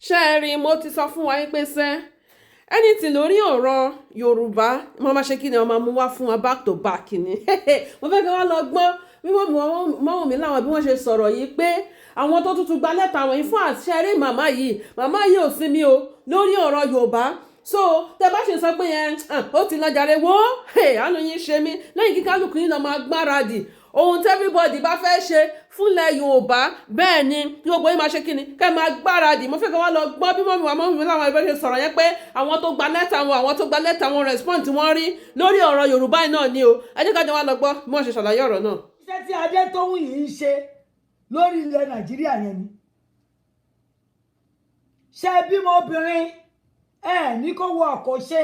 ṣé ẹ rí mo ti sọ fún wa pé sẹ́ anything lórí ọ̀rọ̀ Yorùbá mo máa ṣe kí ni ọmọ mú wá fún wa back to back ni mo fẹ́ kí wọ́n lọ gbọ́ bí mọ́mọ́ mi láwọn bí wọ́n ṣe sọ̀rọ̀ yìí pé àwọn tó tuntun gba lẹ́tà wọ̀nyí fún àṣẹrí màmá yìí ò sinmi o lórí ọ̀rọ̀ Yorùbá so tẹ bá ṣe sọ pé yẹn ó ti lọ jàre wo àánú yín ṣe mí lẹ́yìn kí kálukú yín lọ máa gbáradì ohun tí everybody bá fẹ́ ṣe fúnlẹ̀ Yorùbá bẹ́ẹ̀ ni kí gbogbo yín máa ṣe kí ni kẹ́ máa gbáradì mo fẹ́ kí wọ́n lọ gbọ́ bí mọ́mí mi láwọn ẹgbẹ́ ṣe sọ̀rọ̀ yẹn pé àwọn tó gba lẹ́tà wọn respond tí wọ́n rí lórí ọ̀rọ̀ Yorùbá yìí náà ni o ẹ jẹ́ ká jọ wá lọ gbọ́ bí wọ́n ṣe ṣàlàyé ọ̀rọ̀ náà. iṣẹ́ tí Adétóun yìí ń ṣe lórí ilẹ̀ Nàìjíríà yẹn ni ṣe bímọ obìnrin ní kó wo àkọ́ṣe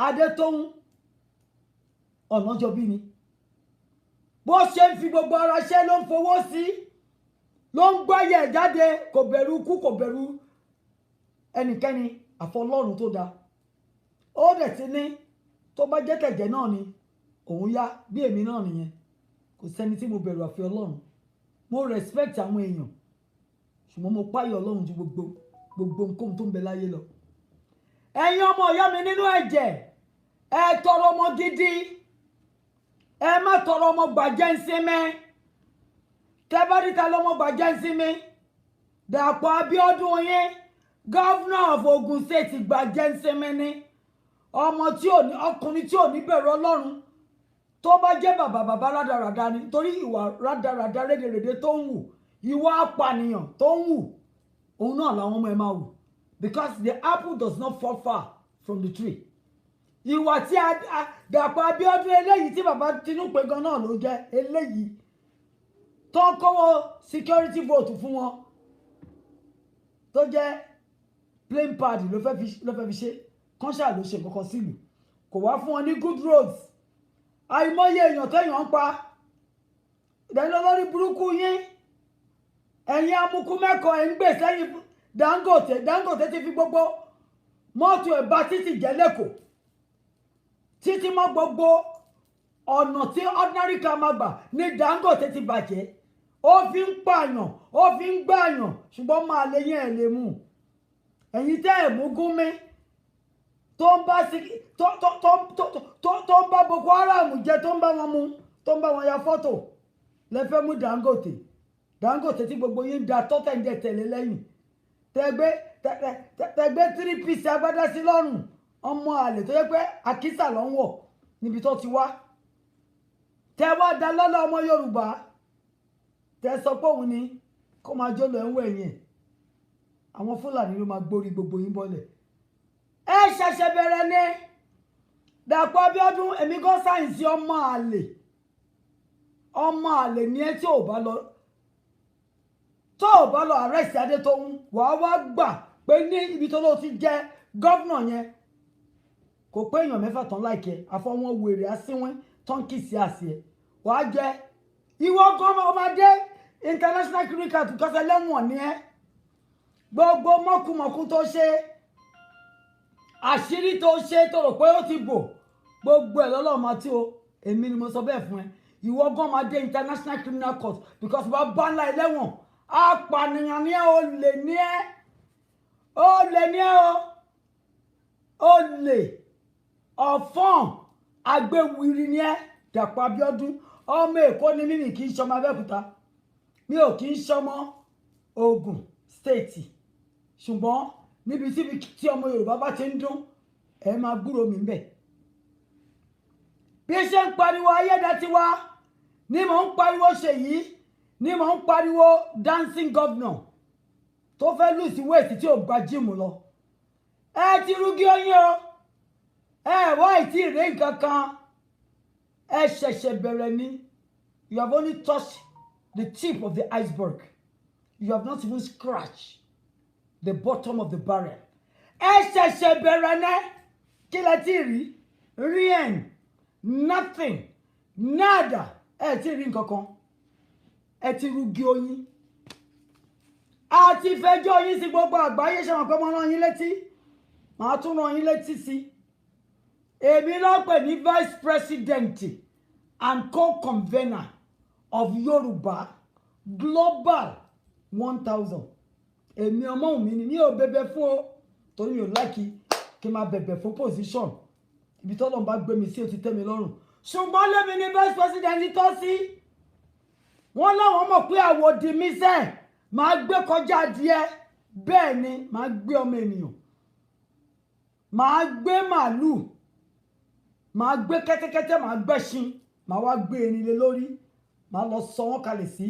Adétóun Ọ̀nàjọ́bí ni bó ṣe ń fi gbogbo ara ṣe ló ń fowó sí ló ń gbáyẹ̀ jáde kò bẹ̀rù ikú kò bẹ̀rù ẹnikẹ́ni àfọlọ́run tó dáa ó dẹ̀ ti ní tó bá jẹ́ tẹ̀jẹ̀ náà ni òun yá bí èmi náà nìyẹn kò sẹ́ni tí mo bẹ̀rù àfi Ọlọ́run mo respect àwọn èèyàn ṣùgbọ́n mo páyọ̀ Ọlọ́run ju gbogbo nǹkan tó ń bẹ láyé lọ. ẹ̀yin ọmọ ìyá mi nínú ẹ̀jẹ̀ ẹ tọrọ ọmọ gidi ẹ má tọrọ ọmọ gbàjẹ́ ń sinmi tẹ́bárìtà lọ́mọ gbàjẹ́ ń sinmi Dàpọ̀ Abiodun yín governor of Ogun State gbàjẹ́ ń sinmi ni ọkùnrin tí ò ní bẹ̀rù Ọlọ́run tó bá jẹ́ bàbá rádaràda ni torí ìwà rádaràda rédèrèdè tó ń wù ìwà apànìyàn tó ń wù òun náà làwọn ọmọ ẹ máa wù because the apple does not fall far from the tree. ìwà tí Dàpọ̀ Abiodun eléyìí tí bàbá Tinubu pé gan náà ló jẹ́ eléyìí tó ń kọ́wọ́ security vote fún wọn tó jẹ́ plain pad ló fẹ́ fi ṣe kọ́ńṣà ló ṣe kankan sílùú kò wá fún wọn ní good roads àìmọye èèyàn téèyàn ń pa ìdájọ́ lórí burúkú yín ẹ̀yin amukú mẹ́kọ̀ọ́ ẹ̀ ń gbè sẹ́yìn Dangote ti fi gbogbo mọ́tò ẹ̀bá títì jẹ́ lẹ́kọ̀ọ́ títí mọ́ gbogbo ọ̀nà tí ordinary car máa gbà ní Dangote ti bàjẹ́ ó fi ń pààyàn ó fi ń gbààyàn ṣùgbọ́n máa lè yẹn ẹ̀ lè mú ẹ̀yin tẹ́ ẹ̀ mú Gúnmi tó ń bá Boko Haram jẹ tó ń bá wọn mú tó ń bá wọn ya fọ́tò lẹ́fẹ́ mú Dangote tí gbogbo yín da tọ́tẹ̀ ń jẹ tẹ̀lé lẹ́yìn tẹgbẹ́ 3 piece agbádá sí lọ́rùn ọmọ àlè tó yẹ pé àkísà ló ń wọ̀ níbi tó ti wá tẹ wá da lọ́lá ọmọ Yorùbá tẹ sọ pé òun ni kó máa jó lọ ẹ̀wọ̀n ẹ̀yìn àwọn Fúlàní ló máa gbórí gbogbo yín bọ́lẹ̀ ẹ ṣẹ̀ṣẹ̀ bẹ̀rẹ̀ ní Dàpọ̀ Abiodun èmi gan sáyẹ̀nsì ọmọ àlè ní ẹ tí ò bá lọ arrest Adétóun wàá wá gbà pé ní ibi tó ló ti jẹ́ gọ́vnà yẹn kò pé èèyàn mẹ́fà tán láìkẹ́ àfọwọ́n wèrè asínwín tán kì sí àṣẹ wàá jẹ́ ìwọ gan ọmọdé international cricket kọsẹ̀ lẹ́wọ̀n ni ẹ́ gbogbo mọ́kùmọ̀kù tó ṣe àṣírí tó ṣe tó rò pé ó ti bò gbogbo ẹ̀ lọ́lọ́ máa tí o èmi ni mo sọ bẹ́ẹ̀ fún ẹ ìwọ gan máa dé international criminal court because bá bá ńlá ẹlẹ́wọ̀n apànìyàn ni ẹ ó lè ní ẹ ó lè ọ̀fọ́n agbéwìrì ni ẹ Dàpọ̀ Abiodun ọmọ Èkó ni mímì kì í ṣọmọ Abẹ́òkúta mi ò kì í ṣọmọ Ògùn state ṣùgbọ́n níbi tí ọmọ Yorùbá bá ti ń dún ẹ máa gbúrò mi bẹ̀. bí ṣe ń pariwo ayédatiwa ni mò ń pariwo Ṣèyí ni mò ń pariwo dancing governor tó fẹ́ lù sí wéètì tí ò gba jíìmù lọ. ẹ ti rúgí oyin o ẹ wá ìtì rè nǹkan kan ẹ ṣẹ̀ṣẹ̀ bẹ̀rẹ̀ ni you have only touched the tip of the iceberg you have not even scratched the bottom of the barrel. ẹ ṣẹ̀ṣẹ̀ bẹ̀rẹ̀ ní kí lẹ ti rí nothing nada ẹ ti rí nǹkan kan ẹ ti rúgí oyin àti ìfẹjọ́ yín sí gbogbo àgbáyé ṣe wọn pé mo rán yín létí màá tún rán yín létí sí èmi ló pè ní vice president and co-convener of Yoruba Global 1000 èmi ọmọ mi ni mi ò bẹ̀bẹ̀ fún o torí mi ò láìkí kí n máa bẹ̀bẹ̀ fún position ibi tọ́lọ́ bá gbé mi sí ó ti tẹ́ mi lọ́rùn ṣùgbọ́n lèmi ní vice president tó sí wọ́n láwọn mọ̀ pé àwòdì mi sẹ́ máa gbé kọjá adìẹ bẹ́ẹ̀ ni máa gbé ọmọ ènìyàn máa gbé màálù máa gbé kẹ́tẹ́kẹ́tẹ́ máa gbẹ́ṣin máa wá gbé erin lé lórí máa lọ sọ wọ́n kalẹ̀ sí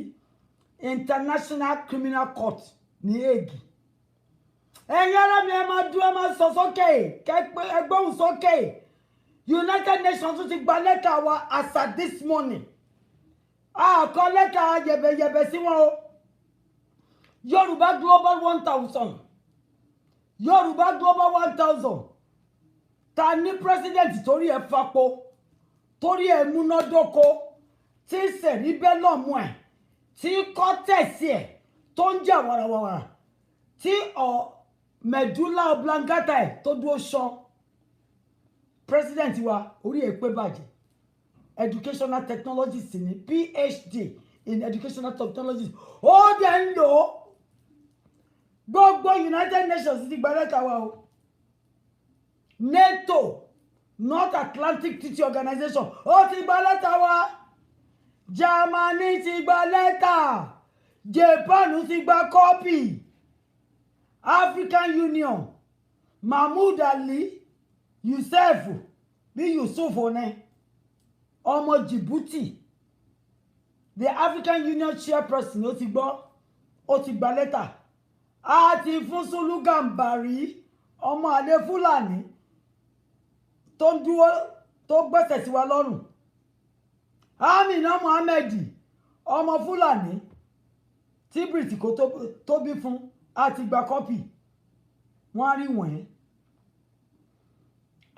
International Criminal Court ní Hague ẹ̀yin ará mi ẹ máa dúró ẹ máa sọ sókè ẹgbọ́n sókè United Nations tún ti gba lẹ́tà wa as at this morning àkọ lẹ́tà yẹ̀bẹ̀yẹ̀bẹ̀ sí wọn o Yorùbá Global 1000 Yorùbá Global 1000 ta ní president torí ẹ fapo torí ẹ múnádóko tí sẹ̀rí bẹ́lọ̀mù ẹ̀ tí kọ́tẹ̀sì ẹ̀ tó ń jà wàràwàrà tí medulla oblongata ẹ̀ tó dúró ṣan president wa orí ẹ̀ pé bàjẹ́ educational technologist ní PhD in educational technologies ó dẹ̀ ń lò ó gbogbo United Nations ti gba lẹ́tà wa o NATO North Atlantic Treaty Organization ó ti gba lẹ́tà wa Germany ti gba lẹ́tà Japan ti gba kọ́pì African Union Mahmoud Ali Yusuf bí Yusuf ọ̀nẹ́ ọmọ Djibouti the African Union chairperson ó ti gbọ́ ó ti gba lẹ́tà àti fún Sulu Gambari ọmọ àlè Fúlàní tó ń dúró tó gbẹ́sẹ̀ sí wa lọ́rùn Amina Mohammed ọmọ Fúlàní tí Brit kò tó bí fún àti gba kọ́pì wọ́n á rí wọ̀nyẹn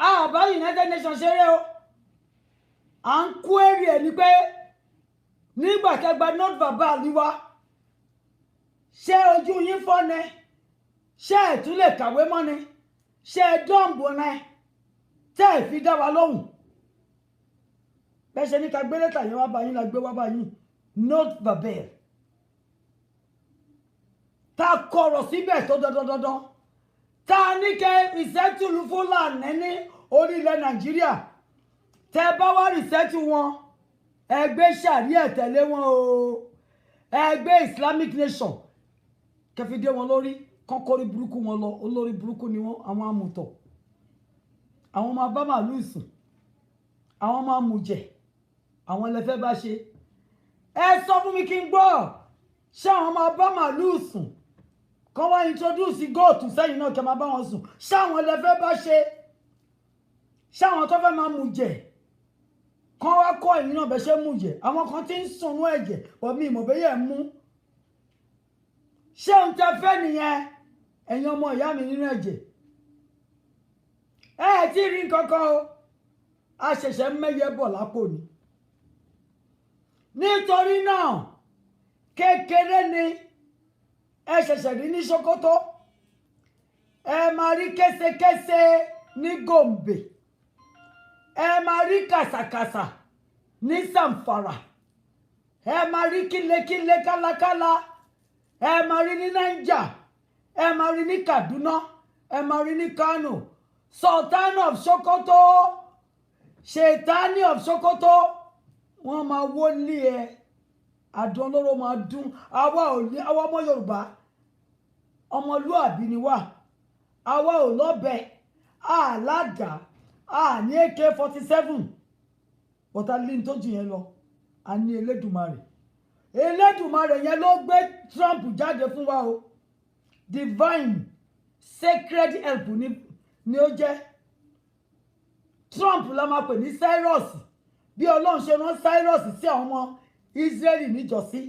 àbá United Nations ṣeré o à ń kú èrè ẹ̀ ni pé nígbà kẹgbà not verbal ni wá ṣé ojú yín fọ́ ni ṣé ẹ̀ tún lè kàwé mọ́ ni ṣé ẹ dọ́ǹbù ni tẹ́ ẹ̀ fi dá wa lóhùn bẹ́ẹ̀ ṣe ní ká gbé lẹ́tà yẹn wá bá yín la gbé wá bá yín not verbal tá a kọ̀rọ̀ síbẹ̀ tó dandandandan tá a ní kẹ́ rìsẹ́tùlù Fúlàní ní orílẹ̀ Nàìjíríà tẹ́ bá wá rìsẹ́tù wọn ẹgbẹ́ sàríà tẹ̀lé wọn o ẹgbẹ́ Islamic Nation kẹfìdé wọn lórí kọ́kọ́rí burúkú wọn lọ olórí burúkú ni wọn àwọn amùtọ̀ àwọn ọmọ abá màálù sùn àwọn ọmọ amùjẹ àwọn ẹlẹ́fẹ́ bá ṣe ẹ sọ fún mi kí n gbọ́ ṣé àwọn ọmọ abá màálù sùn kọ́ wá introduce góòtù sẹ́yìn náà kẹ́ máa bá wọn sùn ṣé àwọn ẹlẹ́fẹ́ bá ṣe ṣé àwọn tó fẹ́ máa mùjẹ kọ́ wá kọ́ ẹ̀yìn náà bẹ́ ṣe mùjẹ àwọn kan tí ń sunú ẹ̀jẹ̀ pọ̀ mí ìmọ̀ bẹ́yẹ̀ mú ṣé ohun tẹ́ fẹ́ nìyẹn ẹ̀yin ọmọ ìyá mi nínú ẹ̀jẹ̀ ẹ tí rí kankan o a ṣẹ̀ṣẹ̀ mẹ́yẹ bọ̀ lápò ni nítorí náà kékeré ni ẹ ṣẹ̀ṣẹ̀ rí ní Sokoto ẹ máa rí késekése ní Gombe ẹ máa rí kàsàkàsà ní Zamfara ẹ máa rí kílekíle kálákálá ẹ máa rí ní Niger ẹ máa rí ní Kaduna ẹ máa rí ní Kano Sultan of Sokoto Shetani of Sokoto wọ́n máa wọlé ẹ àdùn olóró máa dún àwa ọmọ Yorùbá ọmọlúàbí ni wá àwa ò lọ́bẹ àládàá ní AK-47 bọ́tà lẹ́yìn tó jù yẹn lọ a ní Elédùmarè yẹn ló gbé Trump jáde fún wa o divine sacred help ni ó jẹ́ Trump la máa pè ní Cyrus bí Ọlọ́run ṣe rán Cyrus sí àwọn ọmọ Israeli níjọ́sí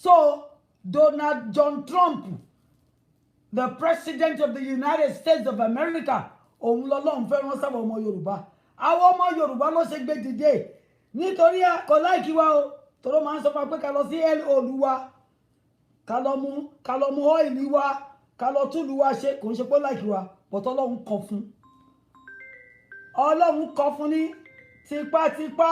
so Donald John Trump the president of the United States of America òun lọ́lọ́run fẹ́ rán sáwọn ọmọ Yorùbá àwọn ọmọ Yorùbá ló ṣe gbé dìde nítorí kò láìkí wa o tọ́lọ́ máa ń sọ fún wa pé ká lọ sí olúwa ká lọ mú ọ́ìlì wa ká lọ túlù wa ṣe kò ń ṣe pé láìkí wa bọ̀tọ́ Ọlọ́run kọ fún ní tipátipá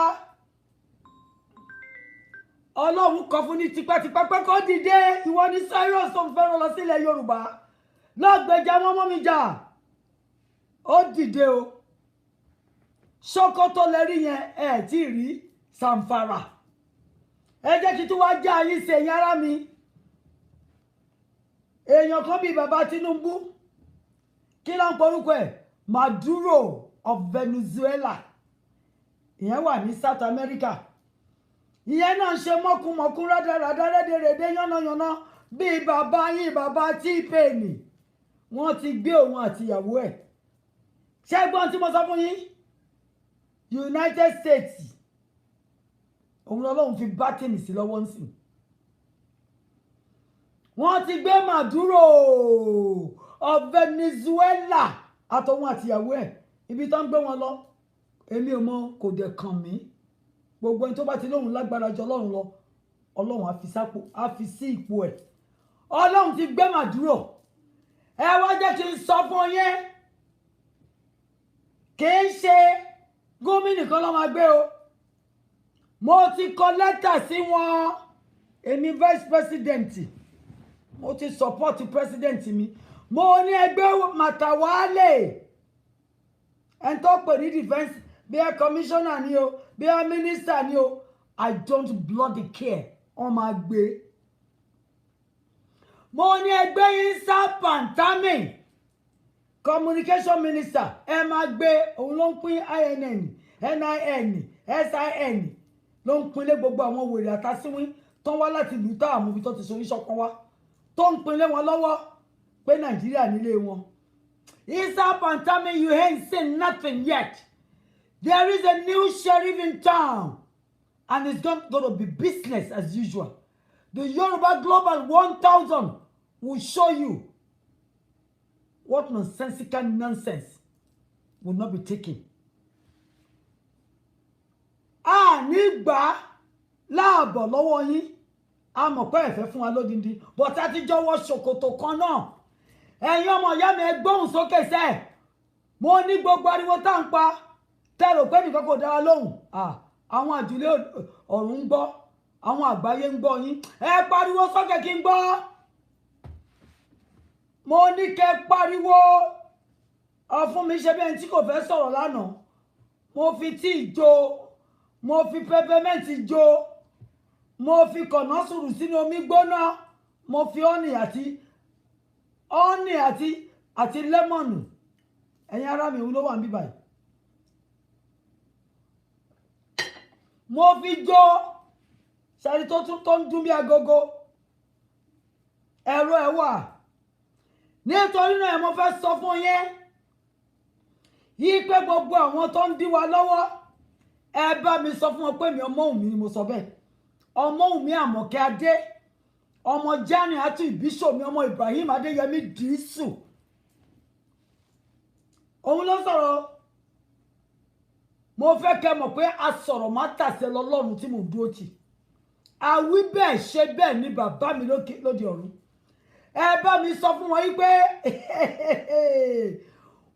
Ọlọ́run kọ fún ní tipátipá pé kó dìde ìwọ ní Cyrus tó ń fẹ́ràn lọ sílẹ̀ Yorùbá lọ́gbẹ̀jà wọn mọ́ mi jà ó dìde o Sókótó lẹ́rí yẹn ẹ̀ tí rí Zamfara ẹ jẹ́ kí tí wàá já yín ṣe ẹ̀yin ará mi èèyàn kan bíi bàbá Tinubu kí ló ń porúkọ ẹ̀ Maduro of Venezuela ìyẹn wà ní South America ìyẹn náà ṣe mọ́kùmọ́kù rádaràdá rédèrèdè yánnayànna bíi bàbá yín bàbá T-Pain wọ́n ti gbé òun àtìyàwó ẹ̀ ṣẹ́gbọ́n tí mo sọ fún yín United States òun lọ́lọ́run fi bátìnì sí lọ́wọ́ ń sìn wọ́n ti gbé Maduro of Venezuela àtọ̀hún àtìyàwó ẹ̀ ibi tó ń gbé wọn lọ èmi ò mọ̀ kò dẹ̀ kàn mí gbogbo ẹni tó bá ti lóhùn lágbára jọ Ọlọ́run lọ Ọlọ́run á fi sí ipò ẹ̀ Ọlọ́run ti gbé Maduro ẹ wá jẹ́ kí n sọ fún yín kì í ṣe gómìnà kan ló máa gbé o mo ti kọ lẹ́tà sí wọn èmi vice president mo ti support president mi mo ní ẹgbẹ́ Màtàwálé ẹni tó pè ní defence bí ẹ commissioner ni o bí ẹ minister ni o I don't bloody care wọ́n máa gbé mo ní ẹgbẹ́ Isa Pantami communication minister ẹ máa gbé òun ló ń pín INN NIN SIN ló ń pinlé gbogbo àwọn wèrè àtàsíwín tó ń wá láti ìlú tá àmúbi tó ti so oríṣọkan wá tó ń pinlé wọn lọ́wọ́ pé Nàìjíríà nílé wọn. Isa Pantami, you ain't seen nothing yet. There is a new sheriff in town and it's going to be business as usual. The Yoruba Global 1000 will show you what nonsensical nonsense will not be taken. Nígbà láàbọ̀ lọ́wọ́ yín a mọ̀ pé ẹ̀fẹ́ fún wa lódindi bọ́tá ti jọwọ́ ṣòkòtò kan náà ẹ̀yin ọmọ ìyá mi ẹ gbóhùn sókè sẹ́ mo ní gbogbo ariwo tá ń pa tẹ́rò pé nìkan kò dára lóhùn àwọn àjùlé ọ̀run ń gbọ́ àwọn àgbáyé ń gbọ́ yín ẹ pariwo sókè kí n gbọ́ mo ní kẹ́ pariwo ọ̀fun mi ṣe bí ẹni tí kò fẹ́ sọ̀rọ̀ lánàá mo fi tíì jó mo fi pẹpẹmẹǹtì jó mo fi kọ̀nà sùúrù sínú omi gbóná mo fi ọ́nì àti lẹ́mọ̀nù ẹ̀yin ará mi ló wà ń bí báyìí mo fi jó ṣàrí tó ń dún bí agogo ẹ̀rọ ẹ̀ wà nítorí náà mo fẹ́ sọ fún yín yí pé gbogbo àwọn tó ń dí wa lọ́wọ́ ẹ bá mi sọ fún wọn pé mi ọmọ òmí ni mo sọ bẹ́ẹ̀ ọmọ òmí Àmọ̀kẹ́ Adé ọmọ Jani àti ìbísọ̀ mi ọmọ Ibrahim Adéyẹmí Dìísù òun ló sọ̀rọ̀ mo fẹ́ kẹ́ mọ̀ pé a sọ̀rọ̀ má tàṣẹ lọ́lọ́run tí mo dúró tì àwí bẹ́ẹ̀ ṣe bẹ́ẹ̀ ni bàbá mi lóde ọ̀run ẹ bá mi sọ fún wọn yí pé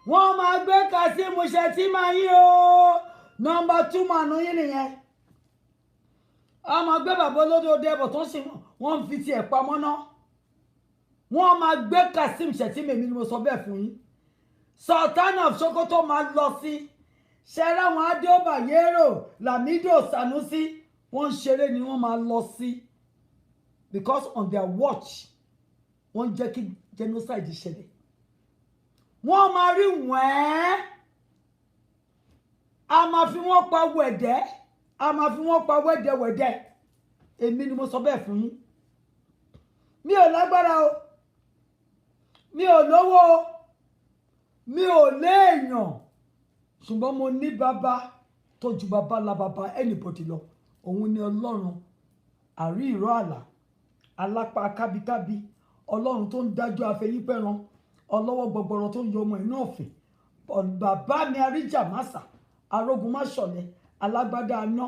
wọ́n máa gbé Kazeem Shettima yín o nọ́mbà 2 mànú yín nìyẹn a máa gbé bàbá olódò dẹ́bọ̀ tó ń sìn wọ́n fi tiẹ̀ pamọ́ ná wọ́n máa gbé Kazeem Shettima mi ni mo sọ bẹ́ẹ̀ fún yín Sultan of Sokoto máa lọ sí ṣẹ́rẹ́ àwọn Adéọba Yero Lamido Sanusi wọ́n ń ṣeré ni wọ́n máa lọ sí because on their watch wọ́n jẹ́ kí genocide ṣẹlẹ̀ wọ́n máa rí wẹ́ẹ́ a máa fi wọ́n pa wẹ̀dẹ́ a máa fi wọ́n pa wẹ́dẹ́wẹ́dẹ́ èmi ni mo sọ bẹ́ẹ̀ fún yín mi ò lágbára o mi ò lówó o mi ò léèyàn ṣùgbọ́n mo ní bàbá tó ju bàbá la bàbá anybody lọ òun ni Ọlọ́run àrí ìró àlà alápá kábíkábí Ọlọ́run tó ń dájọ́ afẹ́yípẹ́ran ọlọ́wọ́ gbọgbọrọ tó ń yọ ọmọ iná ọ̀fìn bàbá mi àríjà màsà arógun má ṣọ̀lẹ alágbádá aná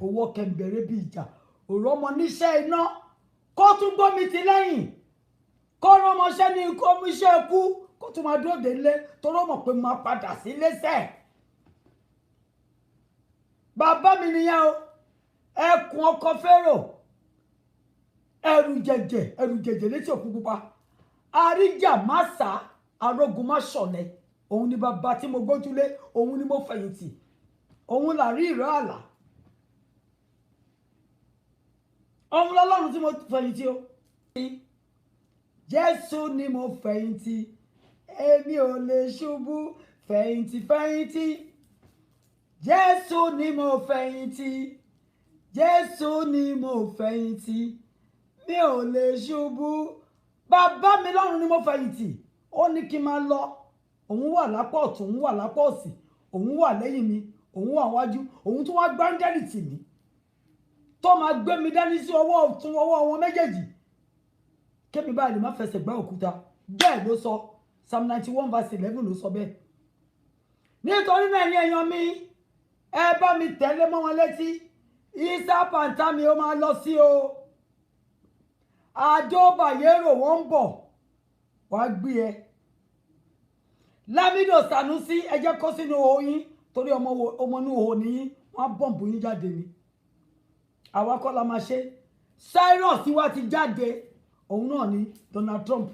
owó kẹ̀mbẹ̀rẹ̀ bíi ìjà òrò ọmọ níṣẹ́ iná kó tún gbómi ti lẹ́yìn kó rán ọmọọṣẹ́ ní ikú iṣẹ́ ikú kó tún máa dúró dé ilé tó rọ́ mọ̀ pé máa padà sí lẹ́sẹ̀ bàbá mi nìyẹn o ẹkùn ọkọ fẹ́rò ẹrù jẹ̀jẹ̀ létí òkú pupa àríjà màsà arógun má ṣọ̀lẹ òun ni bàbá tí mo gbójúlé òun ni mo fẹ̀yìntì òun làrí ìró àlà òun lọ́lọ́run tí mo fẹ̀yìntì o Jésù ni mo fẹ̀yìntì èmi ò lè ṣubú fẹ̀yìntì Jésù ni mo fẹ̀yìntì Jésù ni mo fẹ̀yìntì mi ò lè ṣubú bàbá mi lọ́run ni mo fẹ̀yìntì ó ní kí n máa lọ òun wà lápá ọ̀tún òun wà lápá òsì òun wà lẹ́yìn mi òun wà wájú òun tún wá gbáńdẹ́rì tì mí tó máa gbé mi dání sí ọwọ́ ọ̀tún ọwọ́ wọn méjèèjì kémi báyìí lè má fẹsẹ̀ gbá òkúta bẹ́ẹ̀ ló sọ Psalm 91 verse 11 ló sọ bẹ́ẹ̀ nítorí náà ẹ̀yin èèyàn mi ẹ bá mi tẹ̀lé mọ́ wọn létí isa pàǹtà mi ó máa lọ sí o Aajo Bayero wọ́n ń bọ̀ wá gbé ẹ Lamido Sanusi ẹ jẹ́ kó sínú oyin torí ọmọ inú òhò nìyí wọ́n bọ̀m̀bù yín jáde ni àwa kọ́ la máa ṣe Cyrus wa ti jáde òun náà ni Donald Trump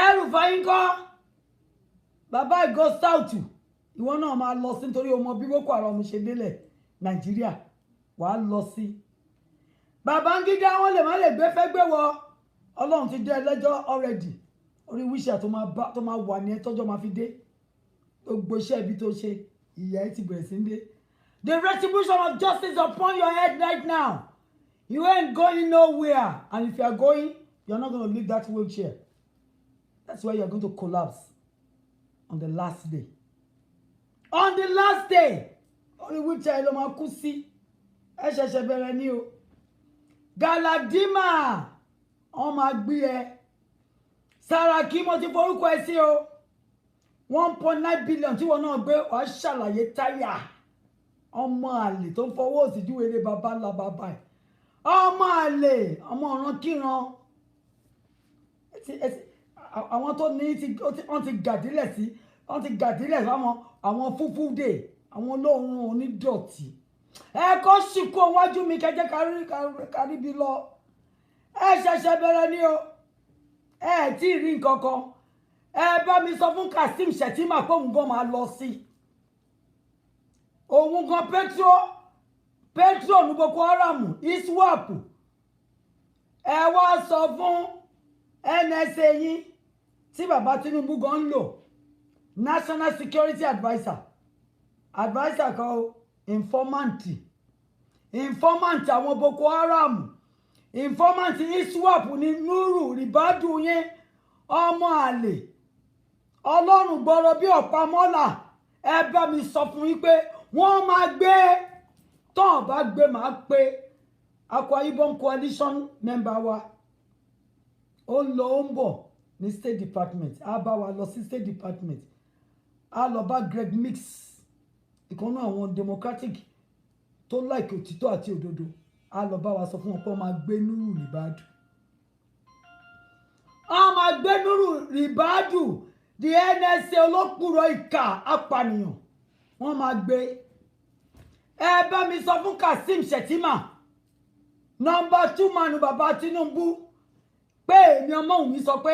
ẹrù fàyínkọ́ bàbá ìgò south ìwọ náà máa lọ sí nítorí ọmọ bí Boko Haram ṣe délẹ̀ Nàìjíríà wàá lọ sí Babangida wọn lè má lè gbé fẹ́ gbé wọ Ọlọ́run ti dé ẹlẹ́jọ́ already orí wíṣà tó máa wà ní ẹtọ́jọ́ máa fi dé gbogbo iṣẹ́ ibi tó ṣe ìyà ẹ ti bẹ̀rẹ̀ sí dé. The retribution of justice upon your head right now. You ain't going nowhere. And if you are going, you are not going to leave that wheelchair. That's why you are going to collapse on the last day. On the last day. Only wheelchair ló máa kú sí. Ẹ ṣẹ̀ṣẹ̀ bẹ̀rẹ̀ ni o. Galadima. Wọ́n máa gbé ẹ. Saraki mo ti forúkọ ẹ sí o. 1.9 billion tí wọ́n náà gbé wàá ṣàlàyé táyà. Ọmọ àlè tó ń fọwọ́ òsì júwèé bàbá ńlá bàbá ẹ̀. Ọmọ àlè ọmọ ọ̀ràn kíran. Àwọn tó ní wọ́n ti gàdílẹ̀ sí wọ́n ti gàdílẹ̀ àwọn fúfú dè àwọn olóòórùn onídọ̀tí. Ẹ kọ́ ṣìkú wájú mi kẹjẹ́ kárí bí lọ. Ẹ ṣẹ̀ṣẹ̀ bẹ̀rẹ̀ ni o. Ẹ tí ì rí nǹkan kan. Ẹ bá mi sọ fún Kasim Shettima pé òun gan máa lọ sí. Òun gan petro ní Boko Haram ISWAP. Ẹ wá sọ fún NSA yín tí bàbá Tinubu gan ń lò National Security Adviser kan o informant àwọn Boko Haram informant ISWAP ní Nuru Ribadu yẹn ọmọ àlè Ọlọ́run gbọ́rọ̀ bí ọ̀pá mọ́là. Ẹ bá mi sọ fún yín pé wọ́n máa gbé tán bá gbé máa pé Akwa Ibom coalition member wa ó lọ ó ń bọ̀ ní State Department á bá wa lọ sí State Department á lọ bá Greg Mix ìkànnì àwọn Democratic tó láìkè òtítọ́ àti òdodo á lọ bá wa sọ fún wọn pé wọ́n máa gbé Nuru Ribadu wọ́n máa gbé Nuru Ribadu the NSA olókùrọ̀ ìkà apànìyàn wọ́n máa gbé. Ẹ bá mi sọ fún Kasim Shettima number 2 manu bàbá Tinubu pé èmi ọmọ òun mi sọ pé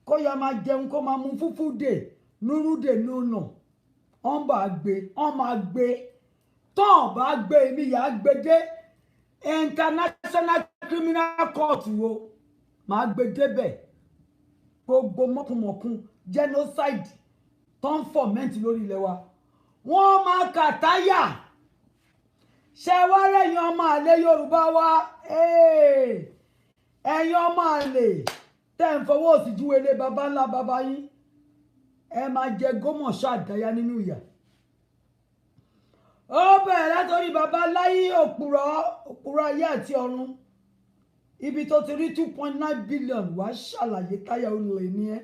kó yá máa jẹun kó máa mú fúfú dè Nuru dè nùnà wọ́n máa gbé tán bá gbé èmi yà á gbé dé International Criminal Court wo máa gbé débẹ̀ gbogbo mọ́kùnmọ́kùn genocide tó ń fọ̀mẹ́ǹtì lórí ilẹ̀ wa wọ́n máa kàtáyà ṣe wá rẹ̀yìn ọmọ àlè Yorùbá wa ẹ̀yin ọmọ àlè tẹ́ ń fọwọ́ òsì júwèé bàbá ńlá bàbá yín ẹ máa jẹ gómọ̀ṣọ́ àdáyá nínú ìyà. Ó bẹ̀rẹ̀ látọrí bàbá láyé òpùrọ̀ ayé àti ọ̀run ibi tó ti rí 2.9 billion wá ṣàlàyé táyà olè ní ẹ.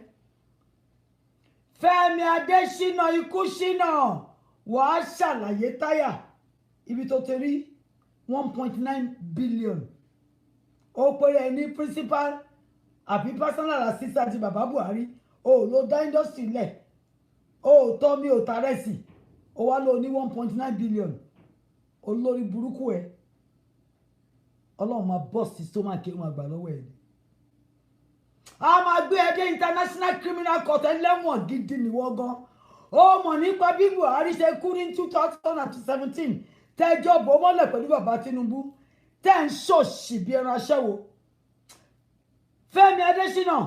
Fẹ́mi Adésínà ikú ṣínà wá ṣàlàyé táyà ibi tó ti rí 1.9 billion. Ó pèrè ní principal àbí personal assistant bàbá Buhari ó ló dá industry lẹ̀ ó tọ́ mi ò tàrẹ́sì ó wá lọ ní 1.9 billion olórí burúkú ẹ̀ Ọlọ́run máa bọ́ sí stomach wọn àgbà lọ́wọ́ ẹ̀. A máa gbé ẹ dé International Criminal Court ẹlẹ́wọ̀n gidi nìwọ gan. Ó mọ̀ nípa bí Buhari ṣe kú ní 2017 tẹ́jọ́ bò mọ́lẹ̀ pẹ̀lú bàbá Tinubu tẹ́ ń ṣòṣì bí ẹran aṣẹ́wó. Fẹ́mi Adésínà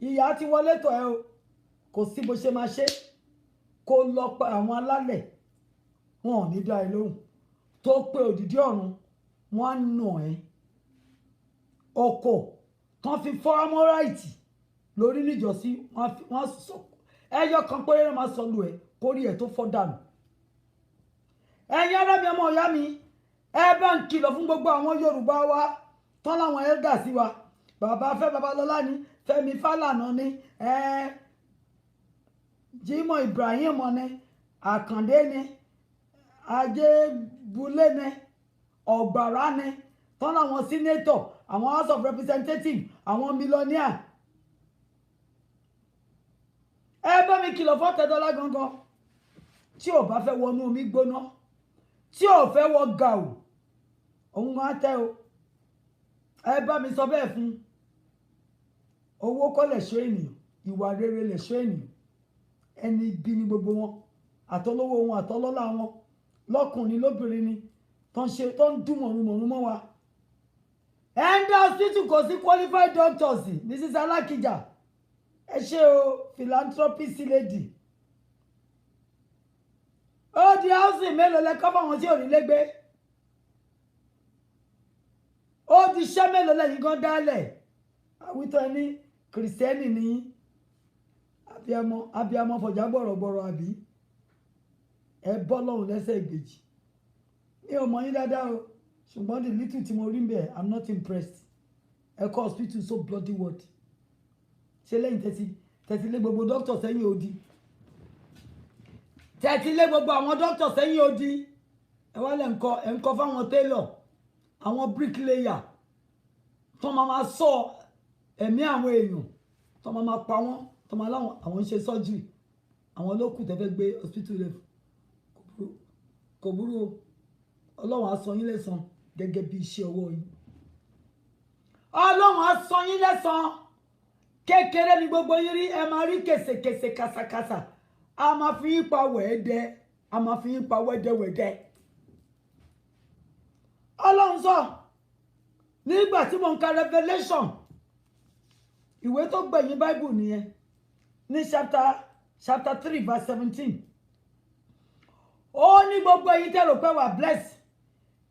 ìyá ti wọlé tọ̀ ẹ́ o, kò sí bó ṣe máa ṣe kó lọ pa àwọn alálẹ̀ wọn ò ní dá ẹ lóhùn tó pé òdìdí ọ̀run wọn á nà ẹ́. Ọkọ̀ tán fi fọ́ amọ́ráìtì lórí níjọ́sí wọ́n sọ ẹyọ kan péré ló máa sọ lù ẹ́ kórí ẹ̀ tó fọ́ dànù. Ẹ̀yin ará mi ọmọ ìyá mi ẹ bá ń kìlọ̀ fún gbogbo àwọn Yorùbá wa tán láwọn ẹ̀dà sí wa. Bàbá Fẹ́ Babalọ́lá ni, Fẹ́mi Fálànà ni, Jimoh Ibrahim ni, Àkàndé ni, Ajébúlé ni, Ọ̀gbàrá ni, tán láwọn sínétọ̀, àwọn House of Representatives, àwọn mílíọ̀nìà. Ẹ bá mi kìlọ̀ fún Ọ̀tẹ́dọ́lá gangan tí ò bá fẹ́ wọnú omi gbóná, tí ò fẹ́ wọ gàù, òun á tẹ́ o. Ẹ bá mi sọ bẹ́ẹ̀ fún. Owó kọ́ lẹ̀ṣọ́ ènìyàn, ìwà rere lẹ̀ṣọ́ ènìyàn. Ẹni ibi ni gbogbo wọn, àtọlówó wọn àtọlọ́lá wọn, lọ́kùnrin lóbìnrin ni, tó ń dún mọ̀rùmọ̀rù mọ́ wa. Ẹ̀ńdà hospital kò sí qualified doctors, Mrs. Alákìjà. Ẹ ṣé o, philanthropist lady. Ó di housing mélòó lẹ́kọ́ fáwọn tí ò rí légbé. Ó di iṣẹ́ mélòó lẹ́yìn gan dálẹ̀. Àwítọ́ ẹni kìrìsìtẹ́nì ni abiyamọ fọjá gbọ̀rọ̀gbọ̀rọ̀ àbí. Ẹ bọ́ lọ́hùn lẹ́sẹ̀ ìgbèjì. Mi ò mọ̀ yín dáadáa o, ṣùgbọ́n the little tí mo rí ń bẹ̀, I'm not impressed. Ẹ kọ́ hospital so bloody word. Ṣé lẹ́yìn tẹ́tí lé gbogbo doctor sẹ́yìn odi? Tẹ́tí lé gbogbo àwọn doctor sẹ́yìn odi? Ẹ wá lẹ̀ ń kọ́ fáwọn tailor, àwọn bricklayer tó máa sọ ẹ̀mí àwọn èèyàn, tó máa pa wọ́n, tó máa láwọn àwọn ń ṣe surgery. Àwọn ló kù tẹ́fẹ́ gbé hospital rẹ̀ kò burú o. Ọlọ́run á san yín lẹ́san gẹ́gẹ́ bí iṣẹ́ ọwọ́ yín. Ọlọ́run á san yín lẹ́san. Kékeré ni gbogbo yín rí, ẹ máa rí kèsèkèsè kàsàkàsà. A máa fi yín pa wẹ̀ẹ́dẹ́, a máa fi yín pa wẹ́dẹ́wẹ́dẹ́. Ọlọ́run sọ nígbà tí mo ń ka Revelation, ìwé tó gbẹ̀yìn Bible nìyẹn, ní chapter 3 verse 17. Ó ní gbogbo ẹ̀yin tẹ́ rò pé wà blessed,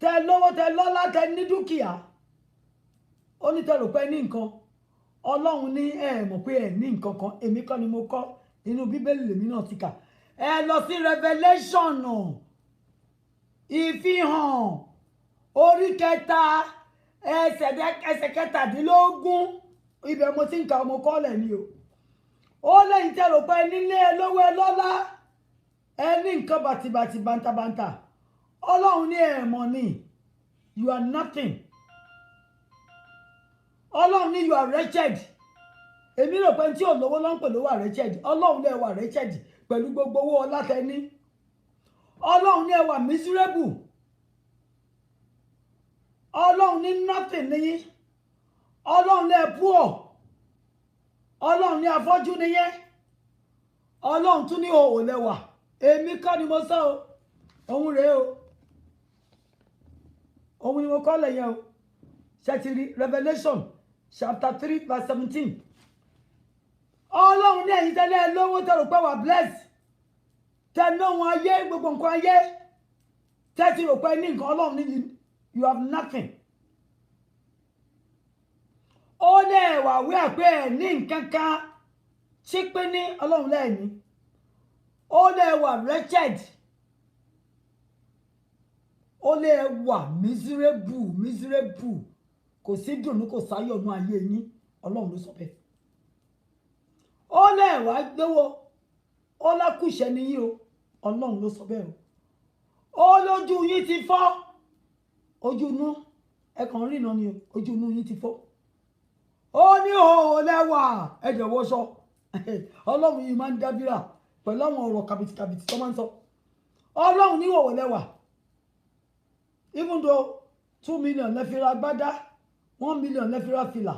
tẹ́ lówó, tẹ́ lọ́lá, tẹ́ ní dúkìá. Ó ní tẹ́ rò pé ní nǹkan. Ọlọ́run ní ẹ mọ̀ pé ẹ ní nǹkan kan, èmi kọ́ ni mo kọ́, inú Bíbélì lèmi náà ti kà. Ẹ lọ sí Revelation náà, ìfihàn orí 3 ẹsẹ̀ 17. Ibẹ̀ mo ti ń ka ọmọ kọ́lẹ̀ ni o. Ó lẹ́yìn tẹ́ rò pé nílé ẹ lówó ẹ lọ́lá, ẹ ní nǹkan bàtìbàtì bàǹtàbàǹtà. Ọlọ́run ní ẹ mọ̀ ni, you are nothing. Ọlọ́run ní you are wretched. Èmi rò pé tí ò lówó ló ń pè ló wà wretched. Ọlọ́run ní ẹ wà wretched pẹ̀lú gbogbo owó ọlá tẹ́ ní. Ọlọ́run ní ẹ wà miserable. Ọlọ́run ní nothing níyín. Ọlọ́run ní ẹ poor. Ọlọ́run ní afọ́jú níyẹn. Ọlọ́run tún ní òhò lẹ́wà. Èmi kọ́ ni mo sọ o. Òun rèé o. Òun ni mo kọ́ lẹ́yìn o. Ṣé ti rí Revelation chapter 3 verse 17. Ọlọ́run ní ẹ̀yin tẹ́lẹ̀ lówó tẹ́ rò pé wà blessed. Tẹ́ ná wọn ayé, gbogbo nǹkan ayé. Tẹ́ ti rò pé ní nǹkan. Ọlọ́run ní you have nothing. Ó lè wà wí àpé ẹ̀ ní nǹkan kan tí pé ní Ọlọ́run lẹ́ẹ̀ni. Ó lè wà wretched. Ó lè wà miserable. Kò sí dùnú, kò sáyọ̀ nú ayé yín. Ọlọ́run ló sọ bẹ́ẹ̀. Ó lè wà gbówó. Ó lákùṣẹ́ ni yín o. Ọlọ́run ló sọ bẹ́ẹ̀ o. Ó lójú yín ti fọ́. Ojú inú ẹ kàn rí iná ni o. Ojú inú yín ti fọ́. Ó ní òhò lẹ́wà ẹ̀jẹ̀ wọṣọ. Ọlọ́run yìí máa ń dábìrà pẹ̀lú àwọn ọ̀rọ̀ kàbìtìkàbìtì tó máa ń sọ. Ọlọ́run ní òhò lẹ́wà. Even though 2 million lẹ fi ra gbádá 1 million lẹ fi ra fìlà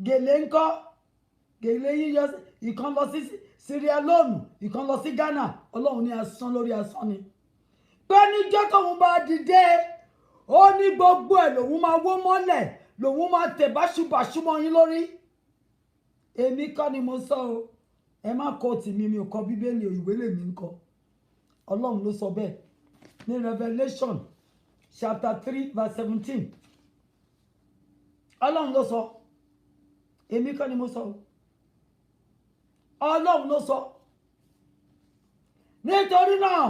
gèlè ńkọ́ gèlè yíyọ ìkan lọ sí Sierra Leone ìkan lọ sí Ghana Ọlọ́run ní asán lórí asán ni pé níjọ́ tóun bá dìde ó ní gbogbo ẹ̀ lòun máa wó mọ́lẹ̀ lòun máa tẹ̀ báṣubàṣu mọ́ yín lórí èmi kọ́ ni mo sọ o ẹ má kọ tìmí mi ò kọ bíbélì ìwé lèmi ń kọ Ọlọ́run ló sọ bẹ́ẹ̀ ní Revelation chapter 3 verse 17 Ọlọ́run ló sọ èmi kọ́ ni mo sọ Ọlọ́run ló sọ nítorí náà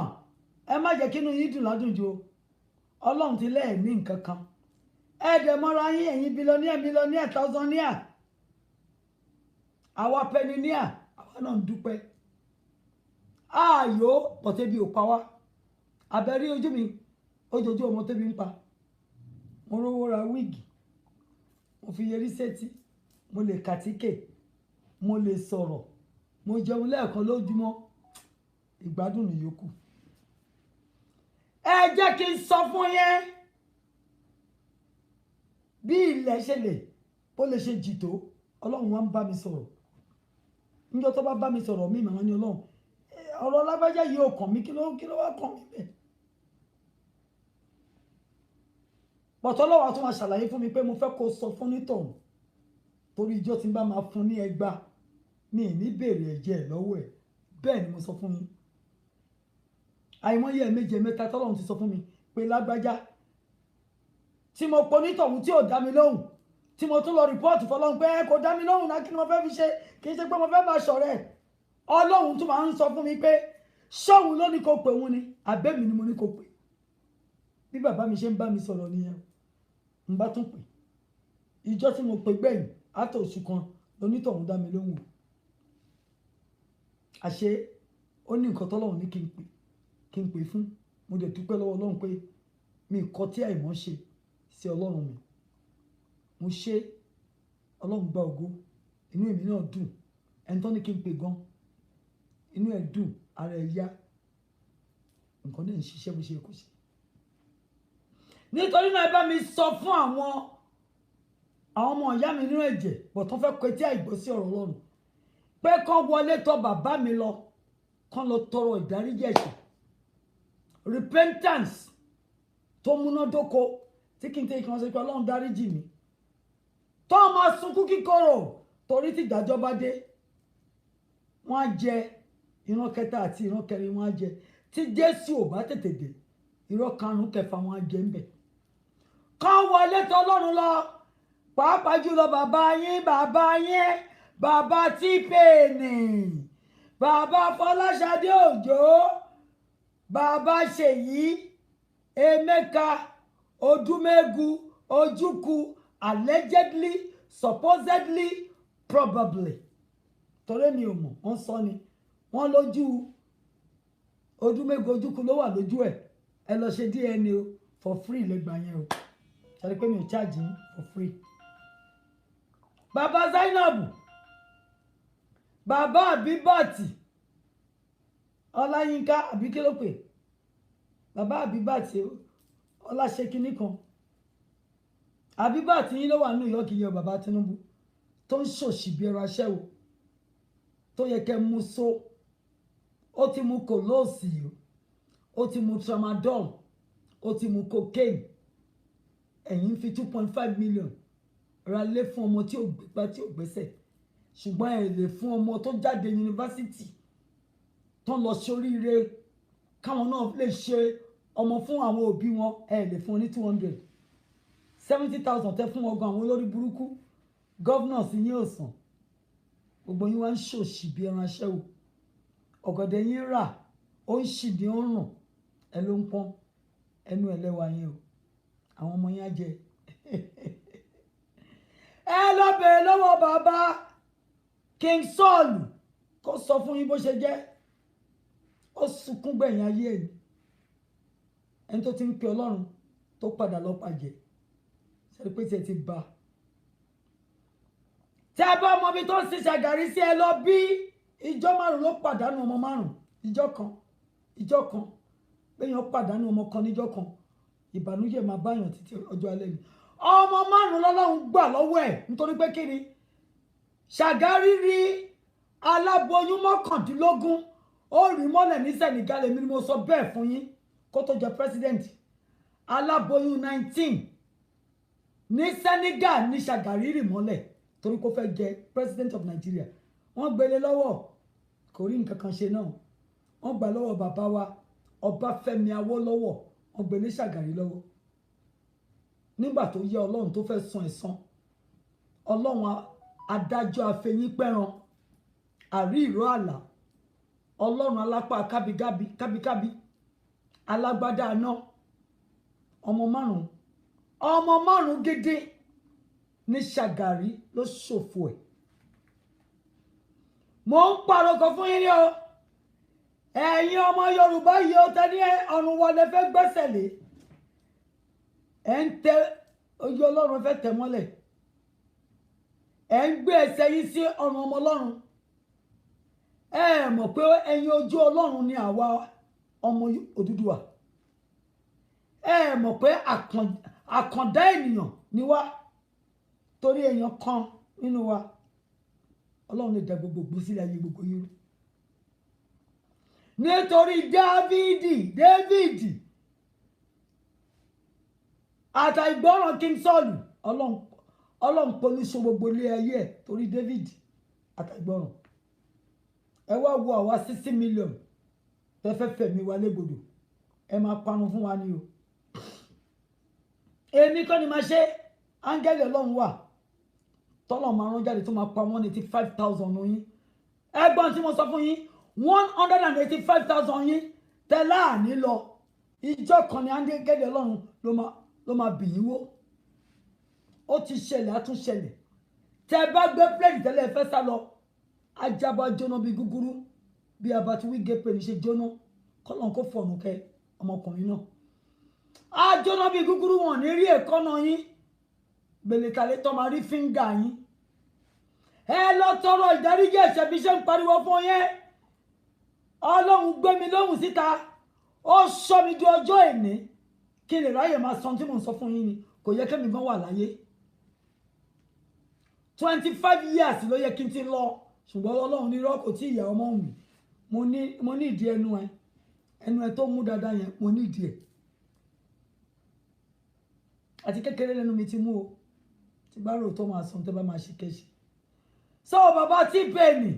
ẹ má jẹ́ kí inú yín dùn ládùn jù Ọlọ́run ti lẹ́ẹ̀ ní nǹkan kan ẹ̀ẹ́dẹ̀ mọ́ra yín ẹ̀yin bílíọ̀nìà tàùsànìà àwa pẹ́nìníà àwa náà ń dúpẹ́ ààyò pọ̀tẹ́bí ò pa wá abẹ́rí ojú mi ojojú ọmọ tẹ́bí ń pa mo rówó ra wíìgì mo fi yẹrí sétí mo lè kàtíkè mo lè sọ̀rọ̀ mo jẹun lẹ́ẹ̀kan lójúmọ́ ìgbádùn nìyókù ẹ jẹ́ kí n sọ fún yẹn bí ilẹ̀ ṣe lè bó lè ṣe jì tó Ọlọ́run wá ń bá mi sọ̀rọ̀ níjọ́ tó bá bá mi sọ̀rọ̀ mi màmá ní Ọlọ́run ọ̀rọ̀ lágbájá yìí ò kàn mí kí ló wá kàn mí bẹ́ẹ̀ pọ̀tọ́ lọ́wọ́ tó máa ṣàlàyé fún mi pé mo fẹ́ kó sọ fún nítọ̀hún torí ìjọ tí n bá máa fún ní ẹgbà mi ní béèrè ẹ̀jẹ̀ lọ́wọ́ ẹ̀ bẹ́ẹ̀ ni mo sọ fún yín àìmọye méje mẹ́ta tọ́lọ́run ti sọ fún mi pé lágbájá tí mo pọ̀ nítọ̀hún tí ò dá mi lóhùn tí mo tún lọ rìpọ́ọ̀tù fọlọ́run pé kò dá mi lóhùn náà kí ni mo fẹ́ fi ṣe kì í ṣe pé mo fẹ́ bá ṣọ̀rẹ́ Ọlọ́run tún máa ń sọ fún mi pé ṣọ́hun ló ní kó pè òun ni àbẹ́mi ni mo ní kó pè bí bàbá mi ṣe ń bá mi sọ̀rọ̀ nìyẹn n bá tún pè ìjọ tí mo pè gbẹ̀yìn àtọ̀ oṣù kan lónítọ̀hún dá mi lóhùn àṣé ó ní nǹkan tọ́lọ́run ní kí n pè fún mo dẹ̀ dúpẹ́ lọ́wọ́ Ọlọ́run pé mi kọ́ tí àìmọ́ ṣe sí Ọlọ́run mi mo ṣe Ọlọ́run gba ògo inú èmi náà dùn ẹni tó ní kí n pè gan inú ẹ̀ dùn ara ẹ̀ yá nǹkan náà ń ṣiṣẹ́ bó ṣe kó ṣe nítorí náà ẹ bá mi sọ fún àwọn ọmọ ìyá mi nínú ẹ̀jẹ̀ bọ̀ tó fẹ́ kọtí àìgbọ́ sí ọ̀rọ̀ Ọlọ́run pé kán wọlé tọ̀ bàbá mi lọ kán lọ tọrọ ìdáríjì ẹ̀ṣẹ̀ repentance tó múnádóko tí kí n tẹ́ ìkan ṣe pé Ọlọ́run dáríjì mi tó máa sunkún kíkorò torí tí ìdájọ́ bá dé wọ́n á jẹ ìran kẹta àti ìran kẹrin wọ́n á jẹ tí Jésù ò bá tètè dé ìran karùn-ún kẹfà wọ́n á jẹ ń bẹ̀ kán wọlé tọ̀ Ọlọ́run lọ pàápàá jùlọ bàbá yín bàbá Típéènì bàbá Fọláṣadé Òjó bàbá Ṣèyí Emeka Odúmẹ́gu Ojúkù allegedly supposedly probably torí mi ò mọ̀ wọ́n sọ ni wọ́n lójú Odúmẹ́gu Ojúkù ló wà lójú ẹ̀ ẹ lọ ṣe DNA o for free lẹ́gbàá yẹn o ṣàlẹ́ pé mi ò charge yín for free. Bàbá Zainabu bàbá Àbíbàtì Ọláyínká àbí kí ló pè bàbá Àbíbàtì Ọláṣẹ́kínní kan Àbíbàtì yín ló wà nínú ìyọ́kì yẹ bàbá Tinubu tó ń ṣòṣì bí ẹran aṣẹ́wó tó yẹ kẹ́ mú so ó ti mú kòlóòsì ó ti mú tramadol ó ti mú cocaine ẹ̀yin fi 2.5 million ra lé fún ọmọ tí ò gbégbá tí ò gbẹ́sẹ̀ ṣùgbọ́n ẹ lè fún ọmọ tó jáde yunifásitì tó lọ sóríire káwọn náà lè ṣe ọmọ fún àwọn òbí wọn ẹ lè fún ní 270,000 tẹ fún ọgọ àwọn olórí burúkú gọ́vnà sí yín ò sàn gbogbo yín wá ń ṣòṣì bí ẹran aṣẹ́wó ọ̀gọ̀dẹ̀ yín rà ó ń ṣì ní ọ̀ràn ẹ ló ń pọ́n ẹnu ẹ lẹ́wà yín o àwọn ọmọ yín á jẹ ẹ lọ bèèrè lọ́wọ́ bàbá King Saul kó sọ fún yín bó ṣe jẹ́ ó sunkún gbẹ̀yìn ayé ẹ̀ ẹni tó ti ń pe Ọlọ́run tó padà lọ pàjẹ́ ṣe pé tí ẹ ti bá tí ẹ bá ọmọ bí tó ń sin ṣàgàrí sí ẹ lọ bí ìjọ márùn ló pàdánù ọmọ márùn ìjọ kan péyàn pàdánù ọmọ kan níjọ kan ìbànújẹ́ máa báyàn títí ọjọ́ alẹ́ ni. Ọmọ 5 lọ́lọ́run gbà lọ́wọ́ ẹ̀ nítorí pé kí ni Ṣàgárí rí aláboyún 19 ó rí mọ́lẹ̀ ní Senegal. Èmi ni mo sọ bẹ́ẹ̀ fún yín kó tó jẹ president. Aláboyún 19 ní Senegal ní Ṣàgárí rí mọ́lẹ̀ torí kó fẹ́ jẹ president of Nigeria. Wọ́n gbélé lọ́wọ́ kò rí nǹkan kan ṣe náà. Wọ́n gbà lọ́wọ́ bàbá wa Ọbáfẹ́mi Awólọ́wọ̀. Wọ́n gbélé Ṣàgárí lọ́wọ́. Nígbà tó yẹ Ọlọ́run tó fẹ́ san ẹ̀san, Ọlọ́run adájọ́ afẹ́yín pẹ́ran àrí ìró àlà, Ọlọ́run alápá kábíkábí alágbádá aná, ọmọ 5 gidi ní Ṣàgárí ló ṣòfò ẹ̀. Mo ń parọ́kọ fún yín ní o, ẹ̀yin ọmọ Yorùbá yìí ó tẹ́ ní ọ̀run wọlé fẹ́ gbẹ́sẹ̀ lé, ẹ̀ ń tẹ ojú Ọlọ́run fẹ́ tẹ̀ mọ́lẹ̀, ẹ̀ ń gbé ẹsẹ̀ yín sí ọ̀run ọmọ Ọlọ́run. Ẹ mọ̀ pé ẹ̀yin ojú Ọlọ́run ni àwa ọmọ Odùduwà. Ẹ mọ̀ pé àkàndá ènìyàn ni wá torí èèyàn kan nínú wa. Ọlọ́run lè dá gbogbo sílẹ̀ ayé gbogbo yín. Nítorí David àtàìgbọ́ràn King Saul, Ọlọ́run polúṣọ gbogbo ilé ayé ẹ̀ torí David àtàìgbọ́ràn. Ẹ wá wo àwa 60 million tẹ́fẹ́ fẹ̀mí wa légbodò, ẹ máa parun fún wa ni o. Èmi kọ́ ni máa ṣe, áńgẹ́lì Ọlọ́run wà tọ́lọ̀ máa rán jáde tó máa pa 185,000 yín. Ẹgbọ́n tí mo sọ fún yín, 185,000 yín tẹ́lá àní lọ. Ìjọ kan ni áńgẹ́lì Ọlọ́run ló máa bì yín wó. Ó ti ṣẹlẹ̀, á tún ṣẹlẹ̀. Tẹ́ bá gbé plane tẹ́lẹ̀ fẹ́ sá lọ, ajaba jóná bí gúgúrú, bí abatiwí gépè ní ṣe jóná. Kọ́lọ́n kó fọ̀nù kẹ ọmọkùnrin náà. A jóná bí gúgúrú, wọn ní rí èékánná yín. Bèlèkàlẹ̀ tó máa rí fíńgà yín. Ẹ lọ tọrọ ìdáríjì ẹ̀ṣẹ̀ bí ṣe ń pariwo fún yẹn. Ọlọ́run gbé mi lóhùn síta. Ó sọ mi di ọjọ́ èní. Kí lè ráyè máa sọ tí mò ń sọ fún yín ni. Kò yẹ kẹ́mi gan wà láyé. 25 years ló yẹ kí n ti lọ. Ṣùgbọ́n Ọlọ́run ní irọ́ kò tí ìyá ọmọ mi. Mo ní ìdí ẹnu ẹ tó mú dáadáa yẹn, mo ní ìdí ẹ. Àti kékeré lẹ́nu mi ti mú o. Tí bá rò tó máa sọ tó bá máa ṣe kéṣe. So bàbá tí pè mí,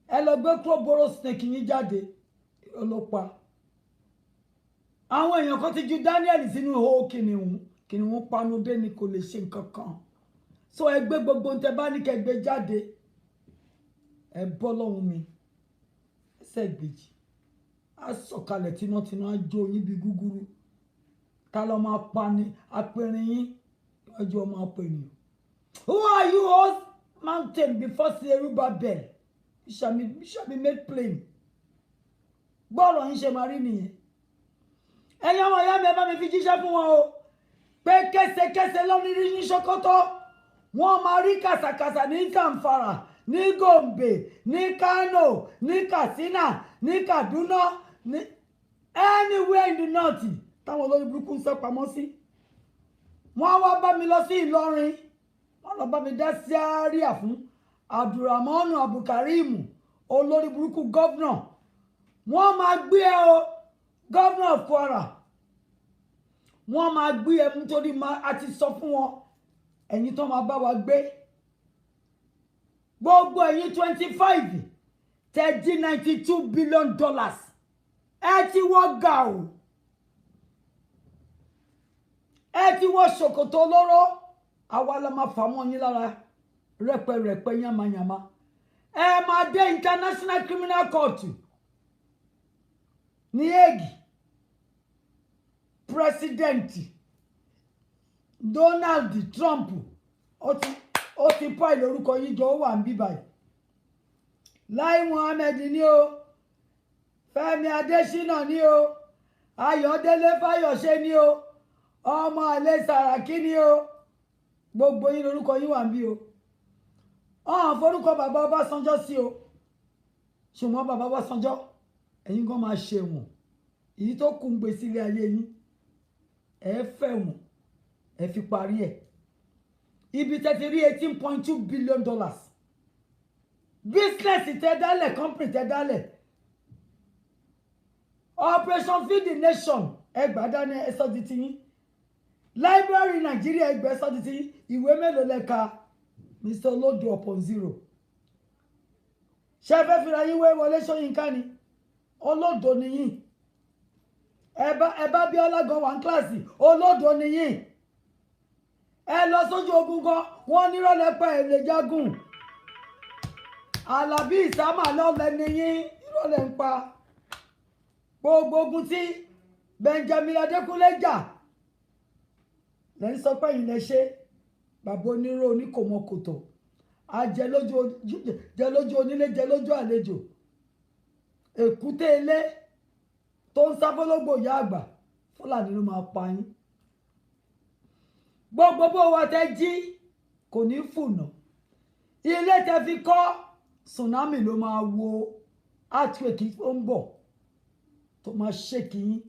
ẹ lọ gbé crowboro snake yín jáde ọlọ́pàá. Àwọn èèyàn kan ti ju Daniel sínú ihò kìnìún panu dé ni kò lè ṣe nǹkan kan. So ẹ gbé gbogbo tẹ́ bá ní kẹ́ gbé jáde. Ẹ bọ́ lọ́hùn mi ẹsẹ̀ gbèjì. Á sọ̀kalẹ̀ tínátíná á jó yín bí gúgúrú. Ká lọ máa pa ni apẹ̀rin yín ọjọ́ ọmọ apẹ̀rin. Who are you, host mountain before Zerubbabel? It shall be made plain. Gbọ́rọ̀ yín ṣe máa rí nìyẹn. Ẹ̀yin ọmọ ìyá mi ẹ bá mi fi jíṣẹ́ fún wọn o. Pé kẹsẹkẹsẹ lọ́ní rí ní Sokoto. Wọ́n máa rí kàsàkàsà ní Zamfara, ní Gombe, ní Kano, ní Katsina, ní Kaduna, ní anywhere in the north. Táwọn olórí burúkú ń sọ pamọ́ sí. Wọ́n wá bá mi lọ sí Ìlọrin. Wọ́n lọ bá mi dá sí àríà fún Abdulrahman Abdulkarim, olórí burúkú gọ́vnà. Wọ́n máa gbé ẹ o, gọ́vnà of Kwara. Wọ́n máa gbé ẹ nítorí a ti sọ fún wọn. Ẹ̀yin tó máa bá wa gbé. Gbogbo ẹ̀yin 25 tẹ́ jí $92 billion. Ẹ ti wọ́ gà o. Ẹ ti wọ́ ṣòkòtò olóró. Àwa la máa fà mọ́ yín lára rẹpẹrẹpẹ yamayama. Ẹ máa dé International Criminal Court ní Hague. President Donald Trump ó ti pa ìlórúkọ yín jọ, ó wà ń bí báyìí. Lai Mohammed ni o, Fẹ́mi Adésínà ni o, Ayọ̀délé Fáyọ̀ṣe ni o, ọmọ àlè Sàràkí ni o. Gbogbo yín lórúkọ yín wà ń bí o. Ọ̀hún forúkọ bàbá Ọbásanjọ́ sí o. Ṣùgbọ́n bàbá Ọbásanjọ́, ẹ̀yin gan máa ṣe wọ̀n. Èyí tó kù ń gbé sílé ayé yín. ẹ fẹ́ wọ́n ẹ fi parí ẹ̀ ibi tẹ́ ti rí $18.2 billion business tẹ́ dálẹ̀ company tẹ́ dálẹ̀ operation feed the nation ẹgbàá dání ẹ sọ di tiyín library Nigeria ẹgbẹ́ sọ di tiyín ìwé mélòó lẹ́ka Mr. Olodo upon zero ṣe fẹ́ fira yín wé Wọlé Ṣóyínká ni olódo nìyín ẹ bá bí ọlágan wà ní kíláàsì olódo nìyín ẹ lọ sójú ogun gan wọn nírọ̀lẹ́pẹ́ ẹ lè jagun Àlàbí Ìsámà lọ́lẹ̀ nìyín ìrọ̀lẹ́ ń pa gbogbo ogun tí Benjamin Adékúnlé jà lẹ́yìn sọ pé yìí lẹ ṣe bàbá onírò oníkòmọkòtò ajẹ lójú onílé jẹ lójú àlejò èkúté ilé tó ń sábọ́lógbò ìyá àgbà Fúlàní ló máa pa yín gbogbo bó wa tẹ jí kò ní fùnà ilé tẹ fi kọ́ tsunami ló máa wo earthquake ó ń bọ̀ tó máa ṣèkì yín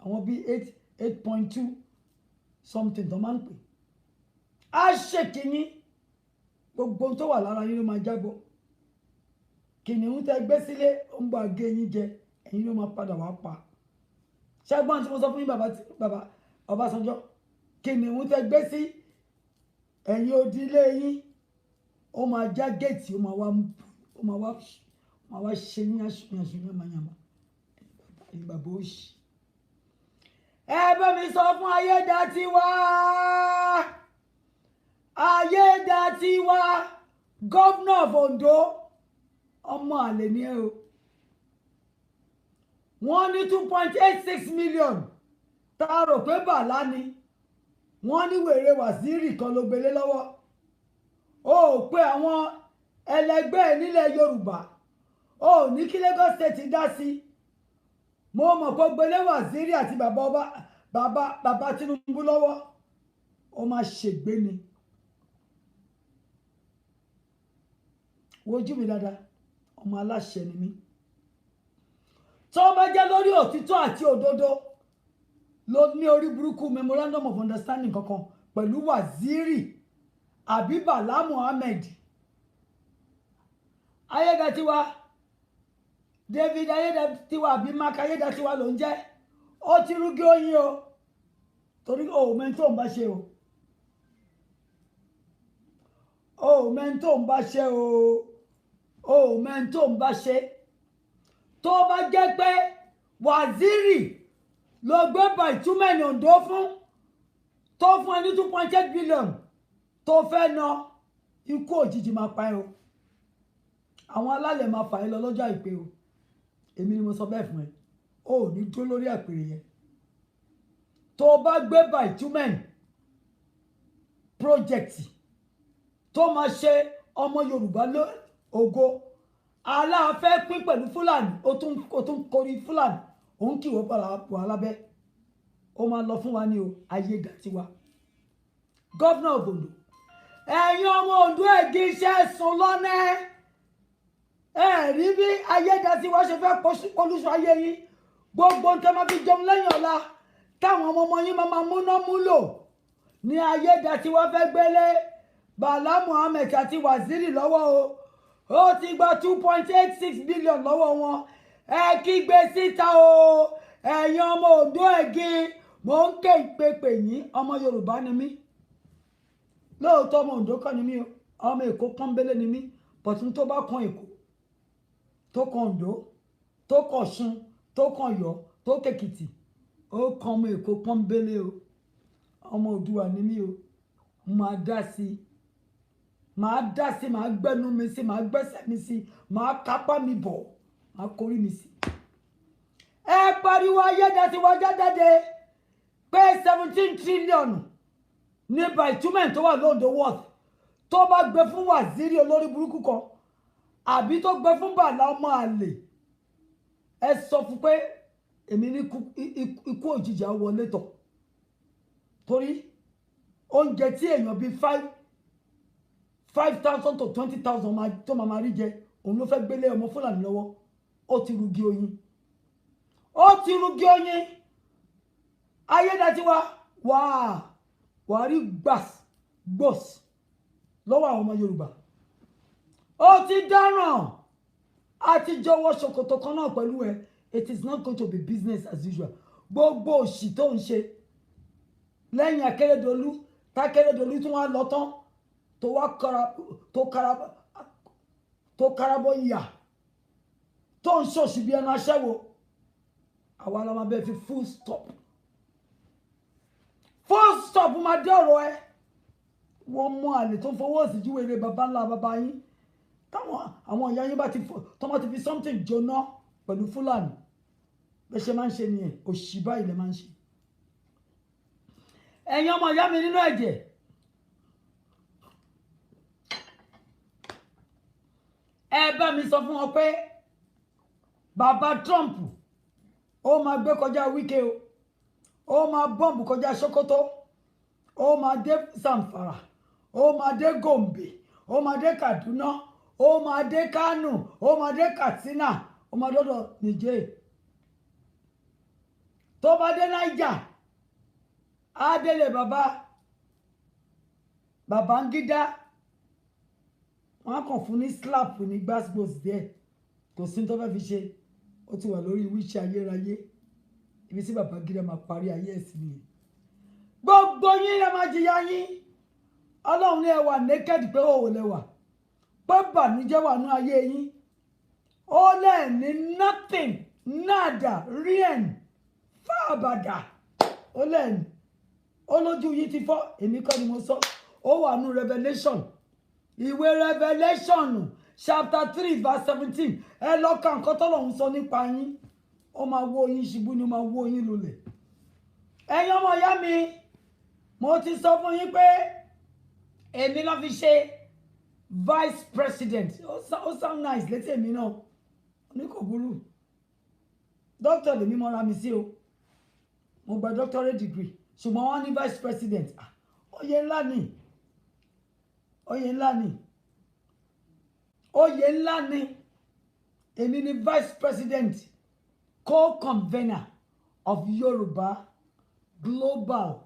àwọn bíi 8.2 something tó máa ń pè á ṣèkì yín gbogbo tó wà lára yín ló máa jábọ́ kìnìún tẹ gbé sílé ó ń bọ̀ àgé yín jẹ ẹ̀yin ló máa padà wá pa ṣẹ́gbọ́n tí mo sọ fún yín bàbá Ọbásanjọ́ kìnìún tẹ gbé sí ẹ̀yin òdílé yín ó máa já géètì ó máa wá ṣe yín aṣùyàn mayàmá ẹ̀yin bàbá òṣì ẹ bá mi sọ fún Ayédatiwa gómìnà of Ondo ọmọ àlè ni ẹ o wọ́n ní 2.86 million tá a rò pé bàlá ni wọ́n ní wèrè Wàzírì kan ló gbélé lọ́wọ́ ó pé àwọn ẹlẹgbẹ́ nílẹ̀ Yorùbá ó ní kí Lagos State dá sí mo mọ̀ pé gbélé Wàzírì àti bàbá Tinubu lọ́wọ́ ó máa ṣègbé ni wojú mi dáadáa ọmọ aláṣẹ ni mí tó bá jẹ́ lórí òtítọ́ àti òdodo ló ní orí burúkú memorandum of understanding kankan pẹ̀lú Wàzírì àbí Bala Muhammed Ayédatiwa David Ayédatiwa àbí Mark Ayédatiwa ló ń jẹ́ ó ti rúgí oyin o torí mẹ́ntó ń bá ṣe mẹ́ntó ń bá ṣe mẹ́ntó ń bá ṣe tó bá jẹ́ pé Wàzírì ló gbé bàìtúmẹ̀ ní Ondo fún tó fún ẹni 2.8 billion tó fẹ́ ná ikú òjijì máa pa ẹ́ o àwọn alálẹ̀ máa fà ẹ́ lọ lọ́jọ́ àìpé o èmi ni mo sọ bẹ́ẹ̀ fún ẹ o ò ní dúró lórí àpèrè yẹn tó bá gbé bàìtúmẹ̀ project tó máa ṣe ọmọ Yorùbá ògo aláàfẹ́ pín pẹ̀lú Fúlàní ó tún korí Fúlàní òun kì wọ́n wà lábẹ́ ó máa lọ fún wa ní o Ayédatiwa gọ́vnà of Ondo ẹ̀yin ọmọ Ondo ègì iṣẹ́ sùn lọ́nà rí bí Ayédatiwa ṣe fẹ́ polúṣọ ayé yín gbogbo nǹkan máa fi jẹun lẹ́yìn ọ̀la táwọn ọmọ yín máa múná múlò ní Ayédatiwa fẹ́ gbélé Bala Muhammed àti Wàzírì lọ́wọ́ o ó ti gba 2.86 billion lọ́wọ́ wọn ẹ kígbe síta o ẹ̀yin ọmọ Ondo ègì mò ń ké ìpèpè yín ọmọ Yorùbá ni mí lóòótọ́ ọmọ Ondo kọ́ ni mí o ọmọ Èkó pọ́nbélé ni mí bọ̀tún tó bá kan Èkó tó kan Ondo tó kan Ọ̀ṣun tó kan Ọ̀yọ́ tó kèkìtì ó kan ọmọ Èkó pọ́nbélé o ọmọ Oòduà ni mí o máa dá sí máa gbẹ́nu mi sí máa gbẹ́sẹ̀ mi sí máa kápá mi bọ̀ máa korí mi sí. ẹ pariwo Ayédatiwa jáde pé 17 trillion ní bitumen tó wà lóńdó worth tó bá gbé fún Wàzírì olórí burúkú kan àbí tó gbé fún Bàlá ọmọ àlè ẹ sọ fún pé èmi ní ikú òjijì á wọlé tọ̀ torí oúnjẹ tí èèyàn bíi 5,000 to 20,000 tó máa rí jẹ òun ló fẹ́ gbélé ọmọ Fúlàní lọ́wọ́ ó ti rúgi oyin Ayédatiwa wàá rí gbòs lọ́wọ́ àwọn ọmọ Yorùbá. Ó ti dáràn àti jọ̀wọ́ ṣòkòtò kan náà pẹ̀lú ẹ. It is not going to be business as usual. Gbogbo òṣì tó ń ṣe lẹ́yìn Akérédolú tákérédolú tí wọ́n á lọ tán tó karabọ́ ìyà tó ń ṣòṣì bí ẹnu aṣẹ́wó. Àwa la máa bẹ́ẹ̀ fi full stop máa dé ọ̀rọ̀ ẹ. Wọ́n mú àlè tó ń fowó òsì júwèé ilé baba ńlá baba yín. Táwọn àwọn ìyá yín bá ti fi something jóná pẹ̀lú Fúlàní bẹ́ẹ̀ ṣe máa ń ṣe nìyẹn. Òṣì báyìí lè máa ń ṣe. Ẹ̀yin ọmọ ìyá mi nínú ẹ̀jẹ̀, ẹ bá mi sọ fún wọn pé bàbá Trump ó máa gbé kọjá Wike o, ó máa bọ́ǹbù kọjá Sokoto, ó máa dé Zamfara, ó máa dé Gombe, ó máa dé Kaduna, ó máa dé Kano, ó máa dé Katsina, ó máa dọ́dọ̀ Niger. Tó bá dé Niger adélé Babangida, wọ́n kàn fún ní slap ní gbasgbos díẹ̀, kò sí tó fẹ́ fi ṣe. Ó ti wà lórí wíṣẹ́ ayérayé, ibi tí Babangida máa parí ayé ẹ̀sìn nìyẹn. Gbogbo yín lẹ máa jìyà yín. Ọlọ́run ní ẹ wà naked pé òwò lẹ́wà, pé bànújẹ́ wà ní ayé yín. Ó lẹ̀ ní nothing, nada, rien, fábàdà. Ó lẹ̀ ní olójú yìí ti fọ́. Èmi kọ́ ni mo sọ. Ó wà ní Revelation, ìwé Revelation chapter 3 verse 17. Ẹ lọ ka nǹkan t'Ọlọ́run sọ nípa yín. Ó máa wó yín ṣubú ni ó máa wó yín lulẹ̀. Ẹ̀yin ọmọ ìyá mi, mo ti sọ fún yín pé èmi náà fi ṣe vice president. Ó sound nice létí èmi náà. Ní kò burú. Doctor lèmi mọ́ra mi sí o. Mo gba doctorate degree. Ṣùgbọ́n wọ́n ní vice president. Oyè ńlá ni. Oyè ńlá ni. Oyè ńlá ni. Èmi ni vice president, co-convener of Yoruba Global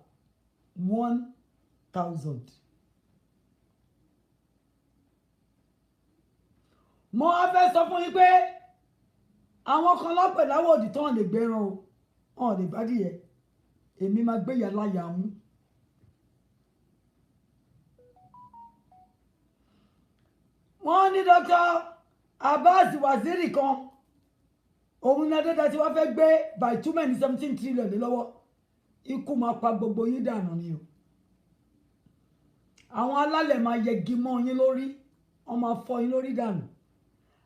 1000. Mo á fẹ́ sọ fún yín pé àwọn kan lọ́pẹ̀ láwọ̀ òdì tó hàn lè gbẹ́ran o, hàn lè gbádìyẹ. Èmi máa gbé ìyá láyà mú. Wọ́n ní Dr. Abbas Waziri kan, òun ní adéda tí wọ́n fẹ́ gbé bitumen ní 17 trillion lé lọ́wọ́. Ikú máa pa gbogbo yín dànù ni o. Àwọn alálẹ̀ máa yẹgi mọ́ yín lórí, wọ́n máa fọ́ yín lórí dànù.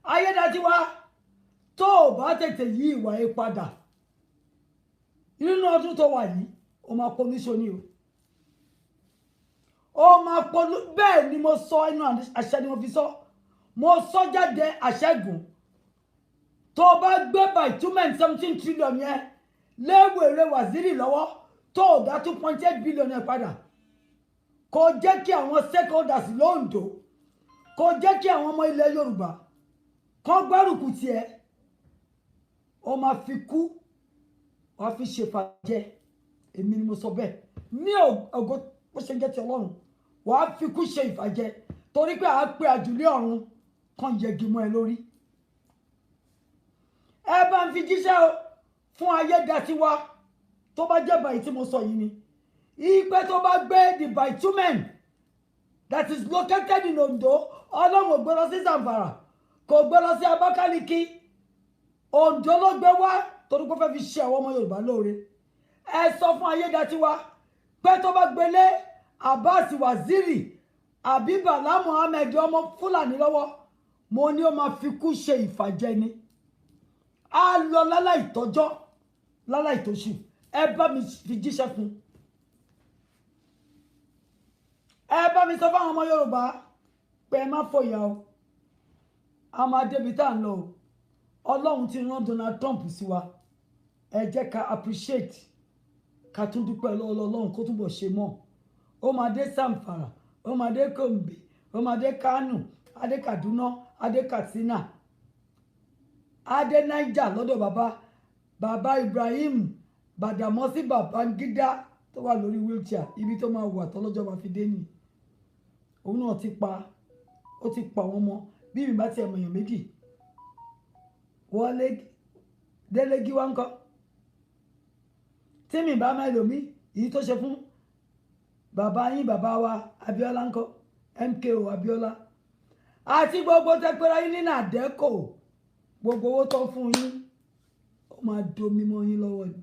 Ayédátiwa tó o bá tètè yí ìwà ẹ padà nínú ọdún tó wà yìí, o máa polúṣọ ni o. O máa bẹ́ẹ̀ ni mo sọ, inú àṣẹ ni mo fi sọ. Mo sọ jáde àṣẹ́gun. Tó o bá gbé bitumen 17 trillion yẹn léwèrè Waziri lọ́wọ́, tó o dá 2.8 billion yẹn padà, kò jẹ́ kí àwọn stakeholders l'Ondo, kò jẹ́ kí àwọn ọmọ ilẹ̀ Yorùbá kán gbárùkù tiẹ̀, ó máa fi kú, wàá fi ṣe fàjẹ́. Èmi ni mo sọ bẹ́ẹ̀. Ní ògo bó ṣe jẹ́ ti Ọlọ́run, wàá fi kú ṣe ìfàjẹ́, torí pé àá pé àjùlé ọ̀run kan yẹgi mọ́ ẹ lórí. Ẹ bá ń fi jíṣẹ́ o fún Ayédatiwa tó bá jẹ́ báyìí tí mo sọ yìí ni. Ìpè tó bá gbé the bitumen that is located in Ondo, Ọlọ́run ò gbé lọ sí Zamfara, kò gbé lọ sí Abakaliki, Ondo ló gbé wá torí pé ó fẹ́ fi ṣe àwọn ọmọ Yorùbá lóore. Ẹ sọ fún Ayédatiwa pé tó bá gbélé Abbas Waziri àbí Bala Mohammed ọmọ Fúlàní lọ́wọ́, mo ní ó máa fi kú ṣe ìfàjẹ́ ni. Á lọ láláì tọ́jọ́, láláì tóṣù. Ẹ bá mi fi jíṣẹ́ fún. Ẹ bá mi sọ fún àwọn ọmọ Yorùbá pé ẹ má fòyà o. A máa débi tá à ń lọ o. Ọlọ́run ti rán Donald Trump sí wa. Ẹ jẹ́ ká appreciate, ká tún dúpẹ́ lọ́wọ́ Ọlọ́run kó túbọ̀ ṣe mọ́. Ó máa dé Zamfara, ó máa dé Gombe, ó máa dé Kano, á dé Kaduna, á dé Katsina, á dé Niger lọ́dọ̀ bàbá Ibrahim Badamasi Babangida tó wà lórí wheelchair ibi tó máa wà tọ́lọ́jọ́ máa fi dé nì òun náà ti pa àwọn ọmọ bí mi bá ti ẹ̀mọ̀ èèyàn méjì wọlé délégí wá ń kọ́ tí mi bá máa lò mí èyí tó ṣe fún bàbá yín bàbá wa Abíọ́lá ń kọ́ MKO Abíọ́lá àti gbogbo tẹpẹ́rẹ́ yín nínú àdẹ́kò gbogbo owó tó fún yín ó máa domi mọ́ yín lọ́wọ́ ni